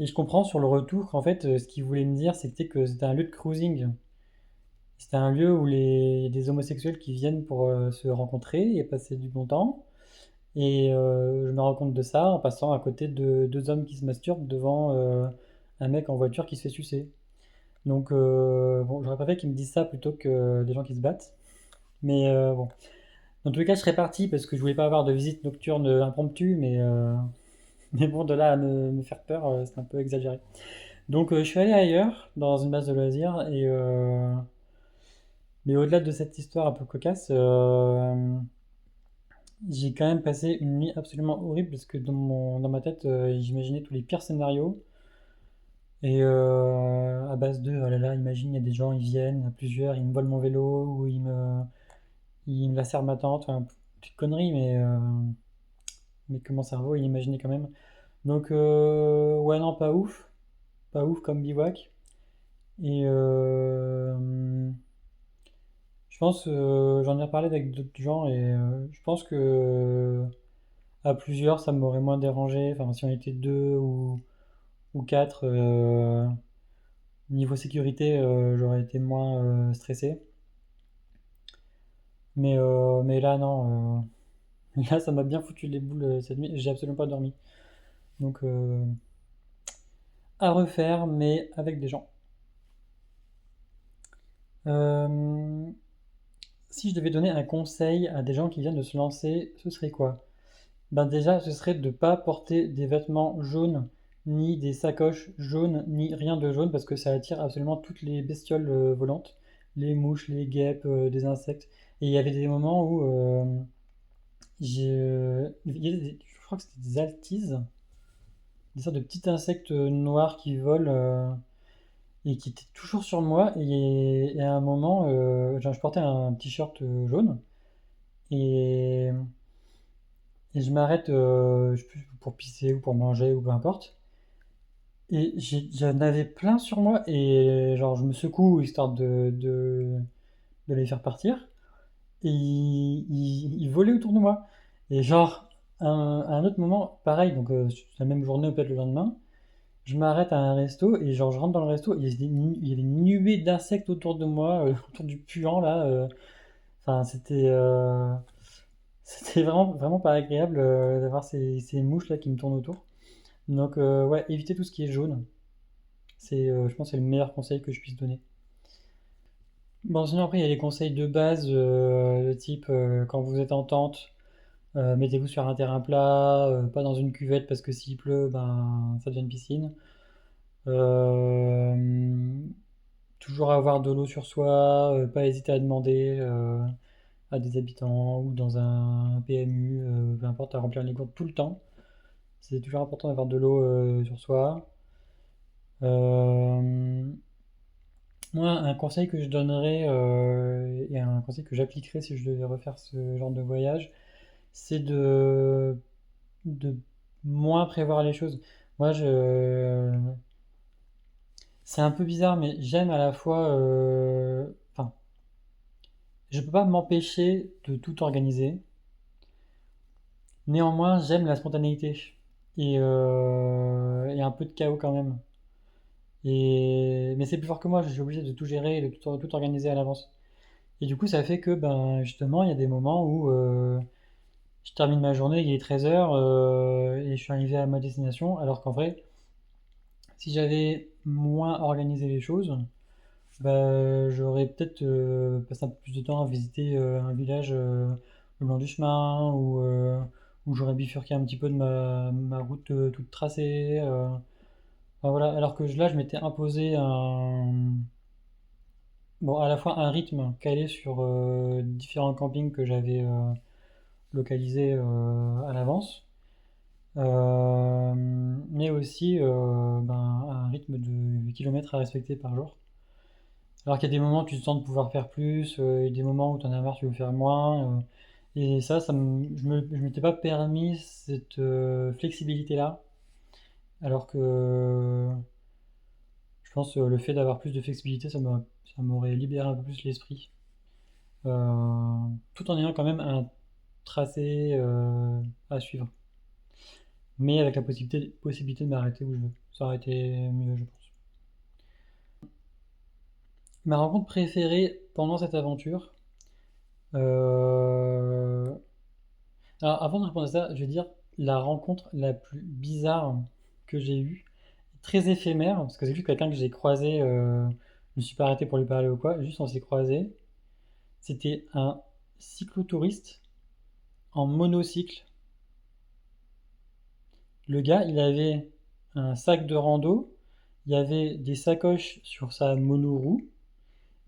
Et je comprends sur le retour qu'en fait, ce qu'il voulait me dire, c'était que c'était un lieu de cruising. C'était un lieu où il y a des homosexuels qui viennent pour se rencontrer et passer du bon temps. Et je me rends compte de ça en passant à côté de deux hommes qui se masturbent devant un mec en voiture qui se fait sucer. Donc, bon, j'aurais préféré qu'ils me disent ça plutôt que des gens qui se battent. Mais bon. Dans tous les cas, je serais parti parce que je voulais pas avoir de visite nocturne impromptue, mais bon, de là à me faire peur, c'est un peu exagéré. Donc je suis allé ailleurs, dans une base de loisirs, mais au-delà de cette histoire un peu cocasse, j'ai quand même passé une nuit absolument horrible parce que dans ma tête, j'imaginais tous les pires scénarios. Et à base de, oh là là, imagine, il y a des gens, ils viennent à plusieurs, ils me volent mon vélo, ou ils me lacèrent ma tente, enfin, petite connerie, mais que mon cerveau, il imaginait quand même. Donc ouais, non, pas ouf comme bivouac. Et je pense, j'en ai reparlé avec d'autres gens et je pense que à plusieurs, ça m'aurait moins dérangé. Enfin, si on était deux ou quatre, niveau sécurité, j'aurais été moins stressé. Mais là, non. Là, ça m'a bien foutu les boules cette nuit. J'ai absolument pas dormi. Donc, à refaire, mais avec des gens. Euh, si je devais donner un conseil à des gens qui viennent de se lancer, ce serait quoi? Ben déjà, ce serait de ne pas porter des vêtements jaunes ni des sacoches jaunes, ni rien de jaune, parce que ça attire absolument toutes les bestioles volantes, les mouches, les guêpes, des insectes. Et il y avait des moments où je crois que c'était des altises, des sortes de petits insectes noirs qui volent et qui étaient toujours sur moi. Et à un moment, genre, je portais un t-shirt jaune et, et je m'arrête je sais plus, pour pisser ou pour manger ou peu importe. Et j'en avais plein sur moi et genre je me secoue histoire de les faire partir. Et ils volaient autour de moi. Et genre, à un autre moment, pareil, donc la même journée ou peut-être le lendemain, je m'arrête à un resto et genre je rentre dans le resto et il y avait une nuée d'insectes autour de moi, autour du puant là. Enfin, c'était vraiment, vraiment pas agréable d'avoir ces mouches là qui me tournent autour. Donc, ouais, évitez tout ce qui est jaune. Je pense que c'est le meilleur conseil que je puisse donner. Bon, sinon après, il y a les conseils de base, de type quand vous êtes en tente, mettez-vous sur un terrain plat, pas dans une cuvette parce que s'il pleut, ben ça devient une piscine. Euh, Toujours avoir de l'eau sur soi, pas hésiter à demander à des habitants ou dans un PMU, peu importe, à remplir les gourdes tout le temps. C'est toujours important d'avoir de l'eau sur soi. Euh, Moi, un conseil que je donnerais et un conseil que j'appliquerais si je devais refaire ce genre de voyage, c'est de moins prévoir les choses. Moi, c'est un peu bizarre, mais j'aime à la fois. Enfin, je peux pas m'empêcher de tout organiser. Néanmoins, j'aime la spontanéité et un peu de chaos quand même. Mais c'est plus fort que moi. Je suis obligé de tout gérer et de tout organiser à l'avance. Et du coup, ça fait que, ben, justement, il y a des moments où je termine ma journée, il est 13h et je suis arrivé à ma destination, alors qu'en vrai, si j'avais moins organisé les choses, bah, j'aurais peut-être passé un peu plus de temps à visiter un village le long du chemin, ou j'aurais bifurqué un petit peu de ma route toute tracée. Enfin, voilà. Alors que là, je m'étais imposé bon, à la fois un rythme calé sur différents campings que j'avais localisés à l'avance, mais aussi ben, un rythme de kilomètres à respecter par jour. Alors qu'il y a des moments où tu te sens de pouvoir faire plus, et des moments où tu en as marre, tu veux faire moins. Et je m'étais pas permis cette flexibilité-là. Alors que je pense que le fait d'avoir plus de flexibilité, ça m'aurait libéré un peu plus l'esprit. Tout en ayant quand même un tracé à suivre. Mais avec la possibilité de m'arrêter où je veux. Ça aurait été mieux, je pense. Ma rencontre préférée pendant cette aventure. euh, Alors, avant de répondre à ça, je vais dire la rencontre la plus bizarre que j'ai eue, très éphémère, parce que c'est juste quelqu'un que j'ai croisé, je me suis pas arrêté pour lui parler ou quoi, juste on s'est croisé. C'était un cyclotouriste en monocycle. Le gars, il avait un sac de rando, il y avait des sacoches sur sa monoroue,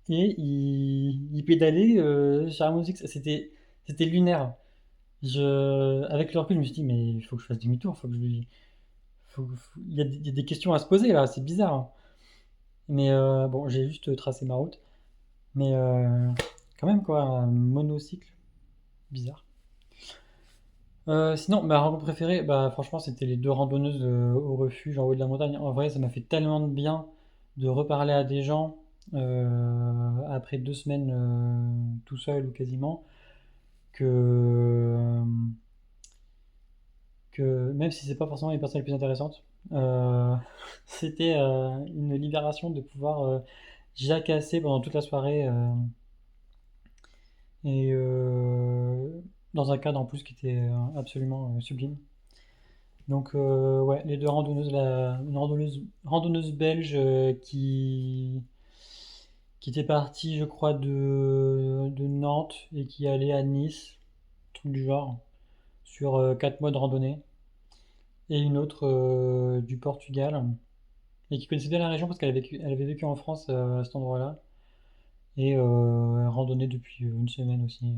et il pédalait sur la monocycle. C'était lunaire. Avec le recul, je me suis dit, mais il faut que je fasse demi-tour, faut que je lui, il y a des questions à se poser là, c'est bizarre, hein. Mais bon, j'ai juste tracé ma route. Mais quand même, quoi, un monocycle, bizarre. Sinon, ma rencontre préférée, bah franchement, c'était les deux randonneuses au refuge en haut de la montagne. En vrai, ça m'a fait tellement de bien de reparler à des gens après 2 semaines tout seul ou quasiment que, que même si c'est pas forcément les personnes les plus intéressantes, euh, c'était une libération de pouvoir jacasser pendant toute la soirée et dans un cadre en plus qui était absolument sublime. Donc ouais, les deux randonneuses, une randonneuse belge qui était partie, je crois, de Nantes et qui allait à Nice, truc du genre, sur 4 mois de randonnée. et une autre du Portugal, et qui connaissait bien la région parce elle avait vécu en France à cet endroit-là, et elle randonnait depuis une semaine aussi.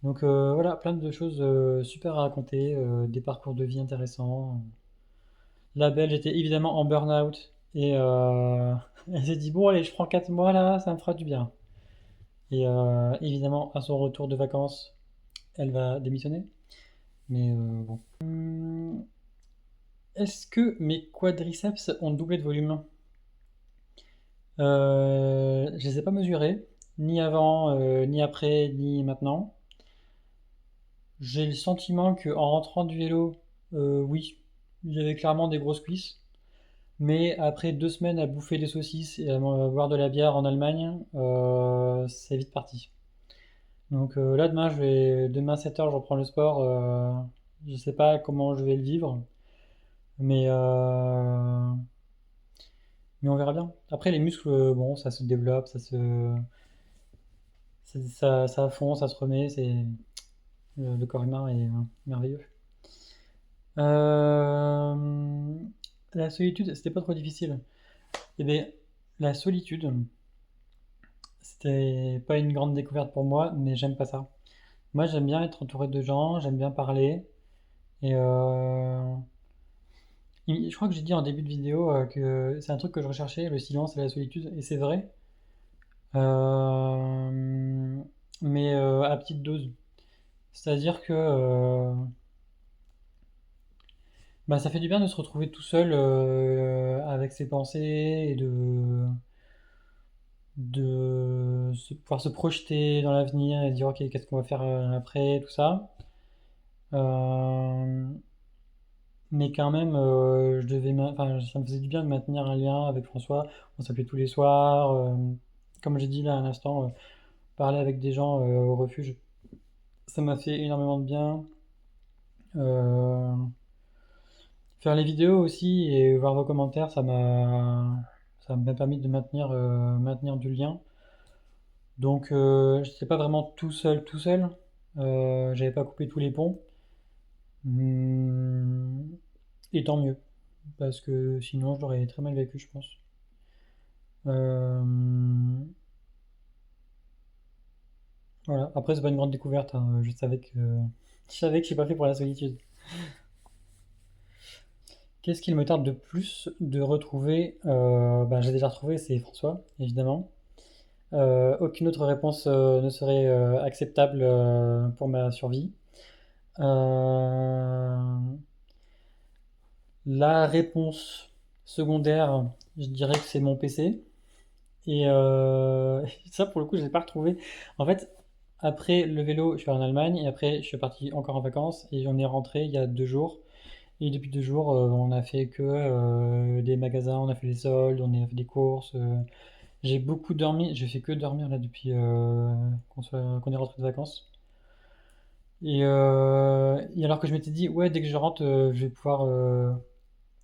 Donc voilà, plein de choses super à raconter, des parcours de vie intéressants. La Belge était évidemment en burn-out et elle s'est dit bon allez je prends 4 mois là, ça me fera du bien. Et évidemment à son retour de vacances, elle va démissionner. Mais bon. Est-ce que mes quadriceps ont doublé de volume? Je les ai pas mesurés, ni avant, ni après, ni maintenant. J'ai le sentiment que en rentrant du vélo, oui, j'avais clairement des grosses cuisses. Mais après 2 semaines à bouffer des saucisses et à boire de la bière en Allemagne, c'est vite parti. Donc là demain 7h je reprends le sport. Je sais pas comment je vais le vivre, mais mais on verra bien. Après les muscles, bon ça se développe, ça fond, ça se remet. Le corps humain est merveilleux. Euh, la solitude, c'était pas trop difficile. Eh bien, la solitude, c'était pas une grande découverte pour moi, mais j'aime pas ça. Moi, j'aime bien être entouré de gens, j'aime bien parler. Et je crois que j'ai dit en début de vidéo que c'est un truc que je recherchais, le silence et la solitude, et c'est vrai. Euh, mais à petite dose. C'est-à-dire que bah, ça fait du bien de se retrouver tout seul avec ses pensées et pouvoir se projeter dans l'avenir et dire ok qu'est-ce qu'on va faire après, tout ça. Euh, mais quand même, enfin, ça me faisait du bien de maintenir un lien avec François. On s'appelait tous les soirs. Comme j'ai dit là un instant, parler avec des gens au refuge, ça m'a fait énormément de bien. Euh, faire les vidéos aussi et voir vos commentaires, ça m'a permis de maintenir du lien. Donc, je n'étais pas vraiment tout seul, tout seul. J'avais pas coupé tous les ponts. Hum, et tant mieux, parce que sinon je l'aurais très mal vécu, je pense. Euh, voilà. Après, c'est pas une grande découverte, hein. Je savais que je suis pas fait pour la solitude. Qu'est-ce qu'il me tarde de plus de retrouver? Ben, j'ai déjà retrouvé, c'est François, évidemment. Aucune autre réponse ne serait acceptable pour ma survie. Euh, la réponse secondaire, je dirais que c'est mon PC. Et ça, pour le coup, je l'ai pas retrouvé. En fait, après le vélo, je suis en Allemagne et après, je suis parti encore en vacances et on est rentré il y a 2 jours. Et depuis 2 jours, on a fait que des magasins, on a fait les soldes, on a fait des courses. J'ai beaucoup dormi, j'ai fait que dormir là depuis qu'on est rentré de vacances. Et alors que je m'étais dit, ouais, dès que je rentre, je vais pouvoir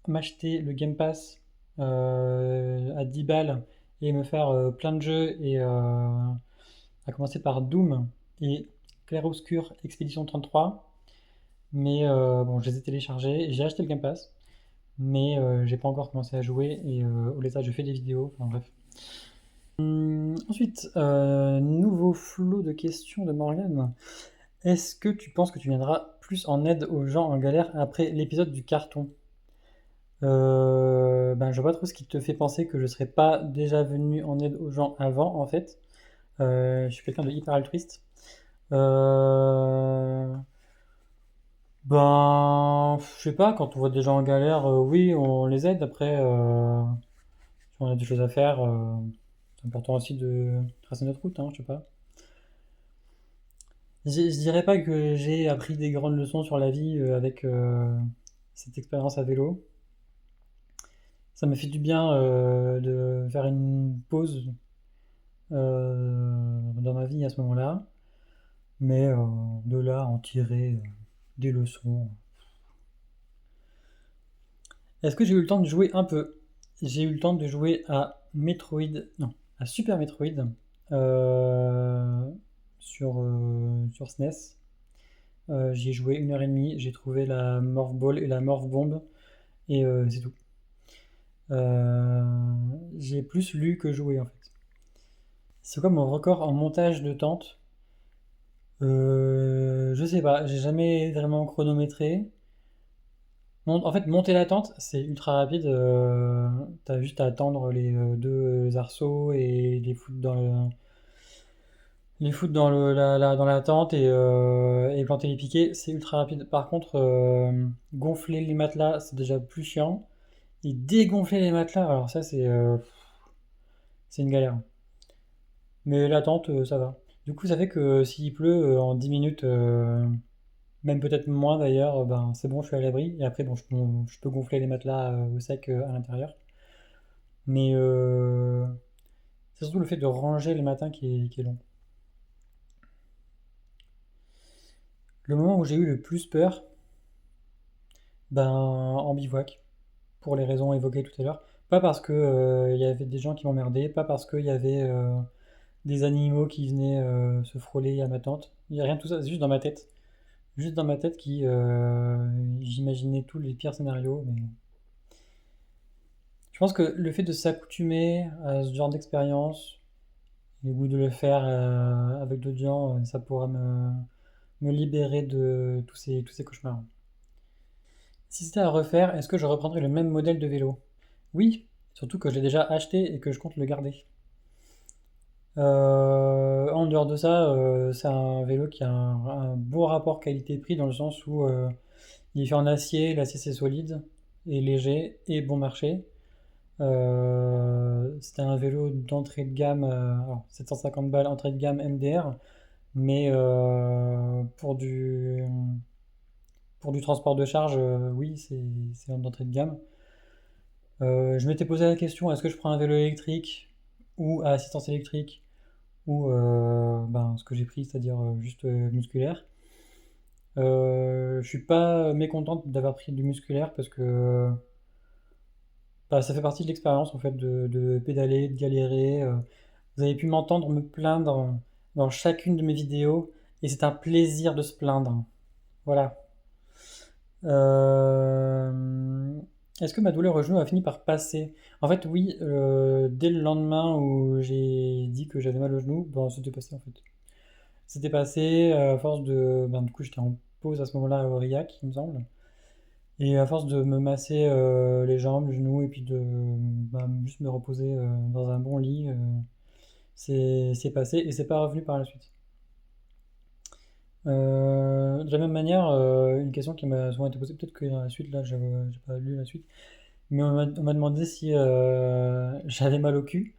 m'acheter le Game Pass à 10 balles et me faire plein de jeux, et à commencer par Doom et Clair Obscur Expédition 33. Mais bon, je les ai téléchargés, j'ai acheté le Game Pass, mais j'ai pas encore commencé à jouer, et au lieu de ça, je fais des vidéos, enfin bref. Ensuite, nouveau flot de questions de Morgane. Est-ce que tu penses que tu viendras plus en aide aux gens en galère après l'épisode du carton? Ben, je vois pas trop ce qui te fait penser que je serais pas déjà venu en aide aux gens avant, en fait. Je suis quelqu'un de hyper altruiste. Euh, Ben, je sais pas, quand on voit des gens en galère, oui, on les aide. Après, si on a des choses à faire, c'est important aussi de tracer notre route, hein, je sais pas. Je dirais pas que j'ai appris des grandes leçons sur la vie avec cette expérience à vélo. Ça m'a fait du bien de faire une pause dans ma vie à ce moment-là, mais de là à en tirer des leçons. Est-ce que j'ai eu le temps de jouer un peu? J'ai eu le temps de jouer à Metroid, non, à Super Metroid euh, sur SNES. J'y ai joué 1 heure et demie, j'ai trouvé la Morph Ball et la Morph Bomb, et c'est tout. Euh, j'ai plus lu que joué en fait. C'est quoi mon record en montage de tente? Je sais pas, j'ai jamais vraiment chronométré. En fait, monter la tente, c'est ultra rapide. T'as juste à attendre les deux arceaux et les foutre dans la tente et planter les piquets. C'est ultra rapide. Par contre, gonfler les matelas, c'est déjà plus chiant. Et dégonfler les matelas, alors ça, c'est une galère. Mais la tente, ça va. Du coup, ça fait que s'il pleut en 10 minutes, même peut-être moins d'ailleurs, ben c'est bon, je suis à l'abri. Et après, bon, je peux gonfler les matelas au sec à l'intérieur. Mais c'est surtout le fait de ranger le matin qui est long. Le moment où j'ai eu le plus peur, ben en bivouac, pour les raisons évoquées tout à l'heure. Pas parce que il y avait des gens qui m'emmerdaient, pas parce qu'il y avait des animaux qui venaient se frôler à ma tente. Il n'y a rien de tout ça, c'est juste dans ma tête. Juste dans ma tête qui j'imaginais tous les pires scénarios. Mais je pense que le fait de s'accoutumer à ce genre d'expérience, et au bout de le faire avec d'autres gens, ça pourra me libérer de tous ces cauchemars. Si c'était à refaire, est-ce que je reprendrais le même modèle de vélo? Oui, surtout que je l'ai déjà acheté et que je compte le garder. En dehors de ça, c'est un vélo qui a un bon rapport qualité-prix dans le sens où il est fait en acier, l'acier c'est solide et léger et bon marché. C'était un vélo d'entrée de gamme, alors 750 balles entrée de gamme MDR, mais pour du transport de charge, oui, c'est d'entrée de gamme. Je m'étais posé la question, est-ce que je prends un vélo électrique ou à assistance électrique ou ben, ce que j'ai pris, c'est-à-dire juste musculaire. Je suis pas mécontente d'avoir pris du musculaire parce que bah, ça fait partie de l'expérience en fait de pédaler, de galérer. Vous avez pu m'entendre me plaindre dans chacune de mes vidéos et c'est un plaisir de se plaindre. Voilà. Euh, Est-ce que ma douleur au genou a fini par passer? En fait, oui, dès le lendemain où j'ai dit que j'avais mal au genou, bon, c'était passé en fait. C'était passé à force de. Ben, du coup, j'étais en pause à ce moment-là à Aurillac, il me semble. Et à force de me masser les jambes, le genou, et puis de juste me reposer dans un bon lit, c'est passé et c'est pas revenu par la suite. De la même manière, une question qui m'a souvent été posée, peut-être que dans la suite, là, j'ai pas lu la suite, mais on m'a demandé si j'avais mal au cul.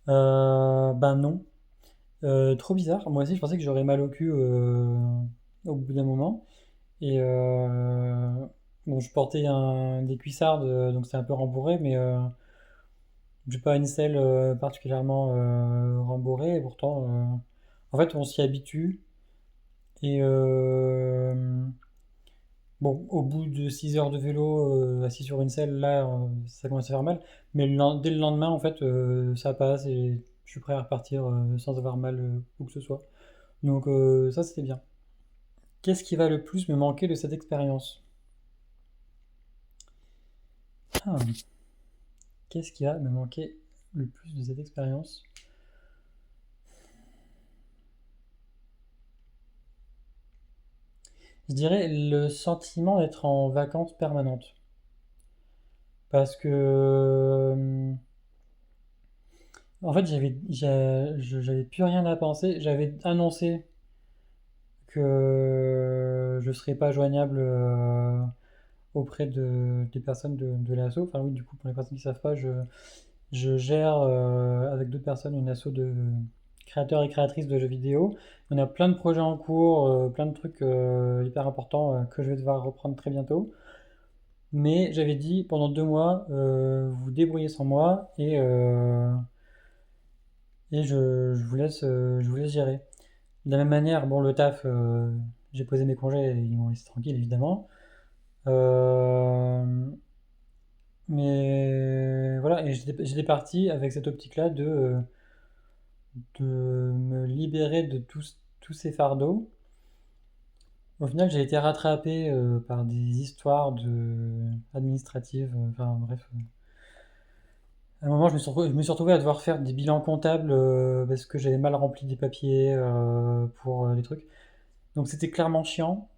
Ben non. Trop bizarre. Moi aussi, je pensais que j'aurais mal au cul au bout d'un moment. Et bon, je portais des cuissardes, donc c'était un peu rembourré, mais j'ai pas une selle particulièrement rembourrée. Et pourtant, en fait, on s'y habitue. Et bon, au bout de 6 heures de vélo assis sur une selle, là, ça commence à faire mal. Mais dès le lendemain, en fait, ça passe et je suis prêt à repartir sans avoir mal où que ce soit. Donc ça, c'était bien. Qu'est-ce qui va le plus me manquer de cette expérience? Ah, qu'est-ce qui va me manquer le plus de cette expérience? Je dirais le sentiment d'être en vacances permanentes. Parce que, en fait, j'avais plus rien à penser. J'avais annoncé que je serais pas joignable auprès des personnes de l'asso. Enfin, oui, du coup, pour les personnes qui savent pas, je gère avec d'autres personnes une asso de créateurs et créatrices de jeux vidéo. On a plein de projets en cours, plein de trucs hyper importants que je vais devoir reprendre très bientôt. Mais j'avais dit pendant 2 mois, vous vous débrouillez sans moi et je vous laisse gérer. De la même manière, bon, le taf, j'ai posé mes congés et ils m'ont laissé tranquille évidemment. Euh, mais voilà, et j'étais parti avec cette optique-là de me libérer de tous ces fardeaux Au final, j'ai été rattrapé par des histoires administratives. Enfin bref. À un moment, je me suis retrouvé à devoir faire des bilans comptables parce que j'avais mal rempli des papiers pour des trucs. Donc c'était clairement chiant.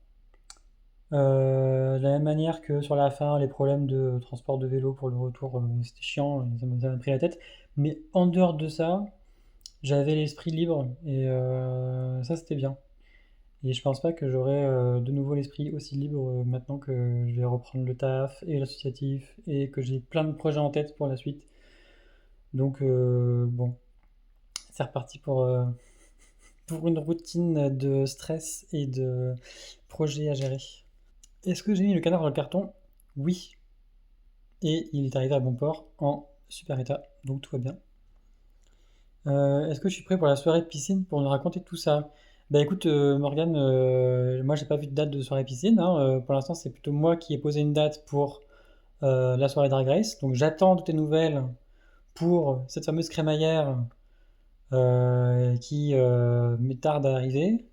De la même manière que sur la fin, les problèmes de transport de vélo pour le retour, c'était chiant, ça m'a pris la tête. Mais en dehors de ça, j'avais l'esprit libre et ça c'était bien. Et je pense pas que j'aurai de nouveau l'esprit aussi libre maintenant que je vais reprendre le taf et l'associatif et que j'ai plein de projets en tête pour la suite. Donc bon, c'est reparti pour une routine de stress et de projets à gérer. Est-ce que j'ai mis le canard dans le carton? Oui. Et il est arrivé à bon port en super état, donc tout va bien. Est-ce que je suis prêt pour la soirée de piscine pour nous raconter tout ça? Bah écoute, Morgane, moi j'ai pas vu de date de soirée piscine, hein, pour l'instant c'est plutôt moi qui ai posé une date pour la soirée Drag Race, donc j'attends de tes nouvelles pour cette fameuse crémaillère qui me tarde à arriver.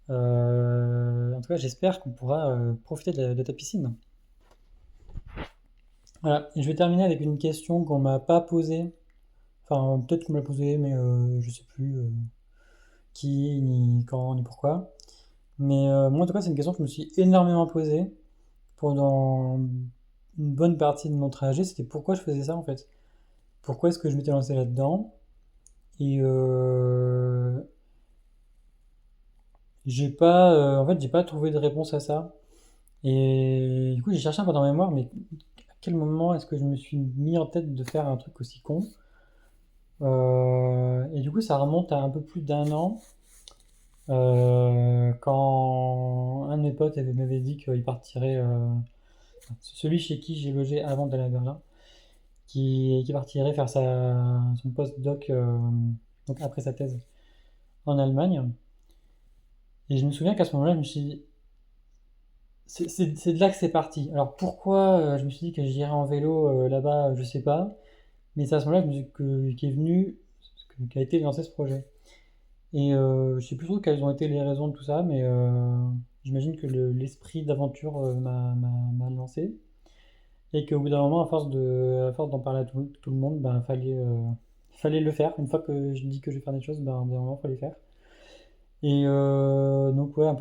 En tout cas, j'espère qu'on pourra profiter de ta piscine. Voilà, et je vais terminer avec une question qu'on m'a pas posée. Enfin, peut-être qu'on me l'a posée, mais je sais plus qui, ni quand, ni pourquoi. Mais moi, en tout cas, c'est une question que je me suis énormément posée pendant une bonne partie de mon trajet. C'était pourquoi je faisais ça en fait. Pourquoi est-ce que je m'étais lancé là-dedans? Et j'ai pas trouvé de réponse à ça. Et du coup, j'ai cherché un peu dans ma mémoire, mais à quel moment est-ce que je me suis mis en tête de faire un truc aussi con? Et du coup, ça remonte à un peu plus d'un an, quand un de mes potes m'avait dit qu'il partirait, celui chez qui j'ai logé avant d'aller à Berlin, qui partirait faire son post-doc, donc après sa thèse, en Allemagne. Et je me souviens qu'à ce moment-là, je me suis dit, c'est de là que c'est parti. Alors pourquoi je me suis dit que j'irais en vélo là-bas, je sais pas. Mais c'est à ce moment-là qu'est venu, qu'a été lancé ce projet. Et je sais plus trop quelles ont été les raisons de tout ça, mais j'imagine que l'esprit d'aventure m'a lancé. Et qu'au bout d'un moment, à force d'en parler à tout le monde, ben, fallait le faire. Une fois que je dis que je vais faire des choses, ben, au bout d'un moment, fallait faire. Et donc, ouais,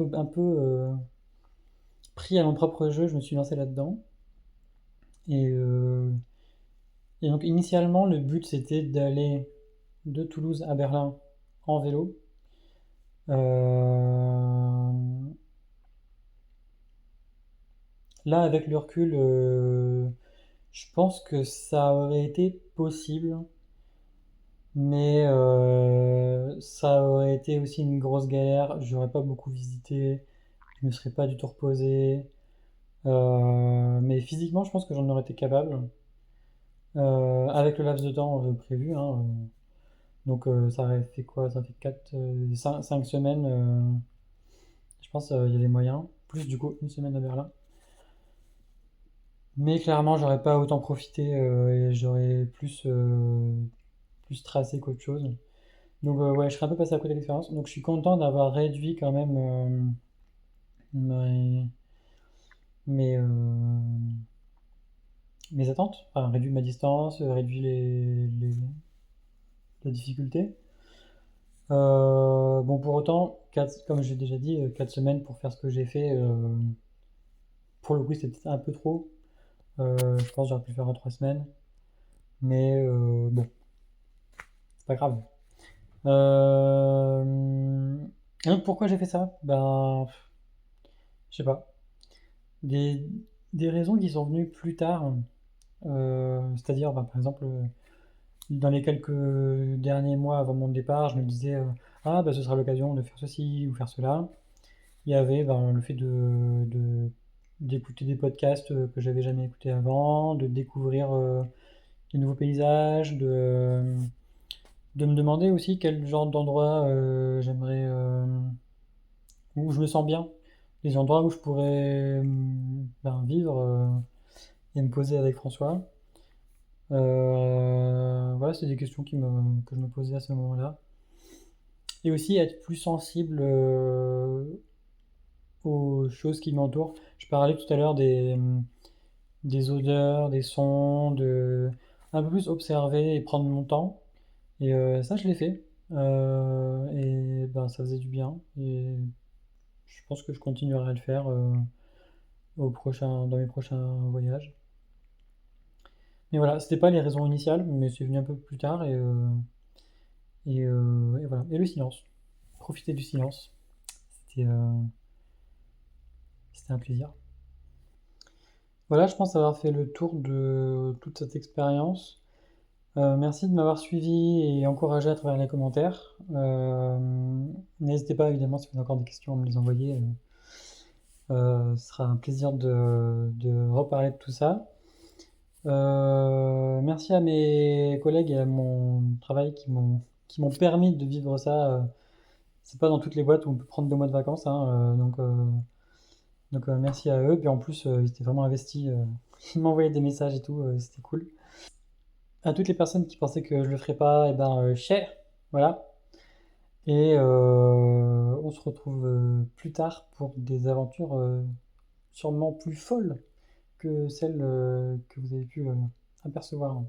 pris à mon propre jeu, je me suis lancé là-dedans. Et, euh, et donc, initialement, le but, c'était d'aller de Toulouse à Berlin en vélo. Euh, Là, avec le recul, je pense que ça aurait été possible, mais ça aurait été aussi une grosse galère. J'aurais pas beaucoup visité, je me serais pas du tout reposé. Mais physiquement, je pense que j'en aurais été capable, avec le laps de temps prévu, hein. Donc ça aurait fait quoi? Ça fait 5 semaines. Je pense il y a les moyens. Plus du coup une semaine à Berlin. Mais clairement, j'aurais pas autant profité et j'aurais plus tracé qu'autre chose. Donc ouais, je serais un peu passé à côté de l'expérience. Donc je suis content d'avoir réduit quand même mes, mes, euh, mes attentes. Enfin, réduit ma distance, réduit la difficulté. Bon, pour autant, comme j'ai déjà dit, 4 semaines pour faire ce que j'ai fait, pour le coup, c'était peut-être un peu trop. Je pense que j'aurais pu le faire en 3 semaines. Mais bon, c'est pas grave. Euh, et donc pourquoi j'ai fait ça? Ben, je sais pas. Des, des raisons qui sont venues plus tard, c'est-à-dire, ben, par exemple, dans les quelques derniers mois avant mon départ, je me disais, ah, ben, ce sera l'occasion de faire ceci ou faire cela. Il y avait ben, le fait d'écouter des podcasts que j'avais jamais écoutés avant, de découvrir des nouveaux paysages, de me demander aussi quel genre d'endroit j'aimerais, où je me sens bien, les endroits où je pourrais ben, vivre et me poser avec François. Voilà, c'est des questions que je me posais à ce moment-là. Et aussi être plus sensible aux choses qui m'entourent. Je parlais tout à l'heure des odeurs, des sons, de un peu plus observer et prendre mon temps. Et ça, je l'ai fait. Et ben, ça faisait du bien. Et je pense que je continuerai à le faire dans mes prochains voyages. Mais voilà, c'était pas les raisons initiales, mais c'est venu un peu plus tard. Et voilà. Et le silence. Profiter du silence. C'était c'était un plaisir. Voilà, je pense avoir fait le tour de toute cette expérience. Merci de m'avoir suivi et encouragé à travers les commentaires. N'hésitez pas, évidemment, si vous avez encore des questions, à me les envoyer. Ce sera un plaisir de reparler de tout ça. Merci à mes collègues et à mon travail qui m'ont permis de vivre ça. C'est pas dans toutes les boîtes où on peut prendre 2 mois de vacances, hein, donc merci à eux. Puis en plus, ils étaient vraiment investis. Ils m'envoyaient des messages et tout, c'était cool. À toutes les personnes qui pensaient que je le ferais pas, et ben, voilà. Et on se retrouve plus tard pour des aventures sûrement plus folles que celles que vous avez pu apercevoir.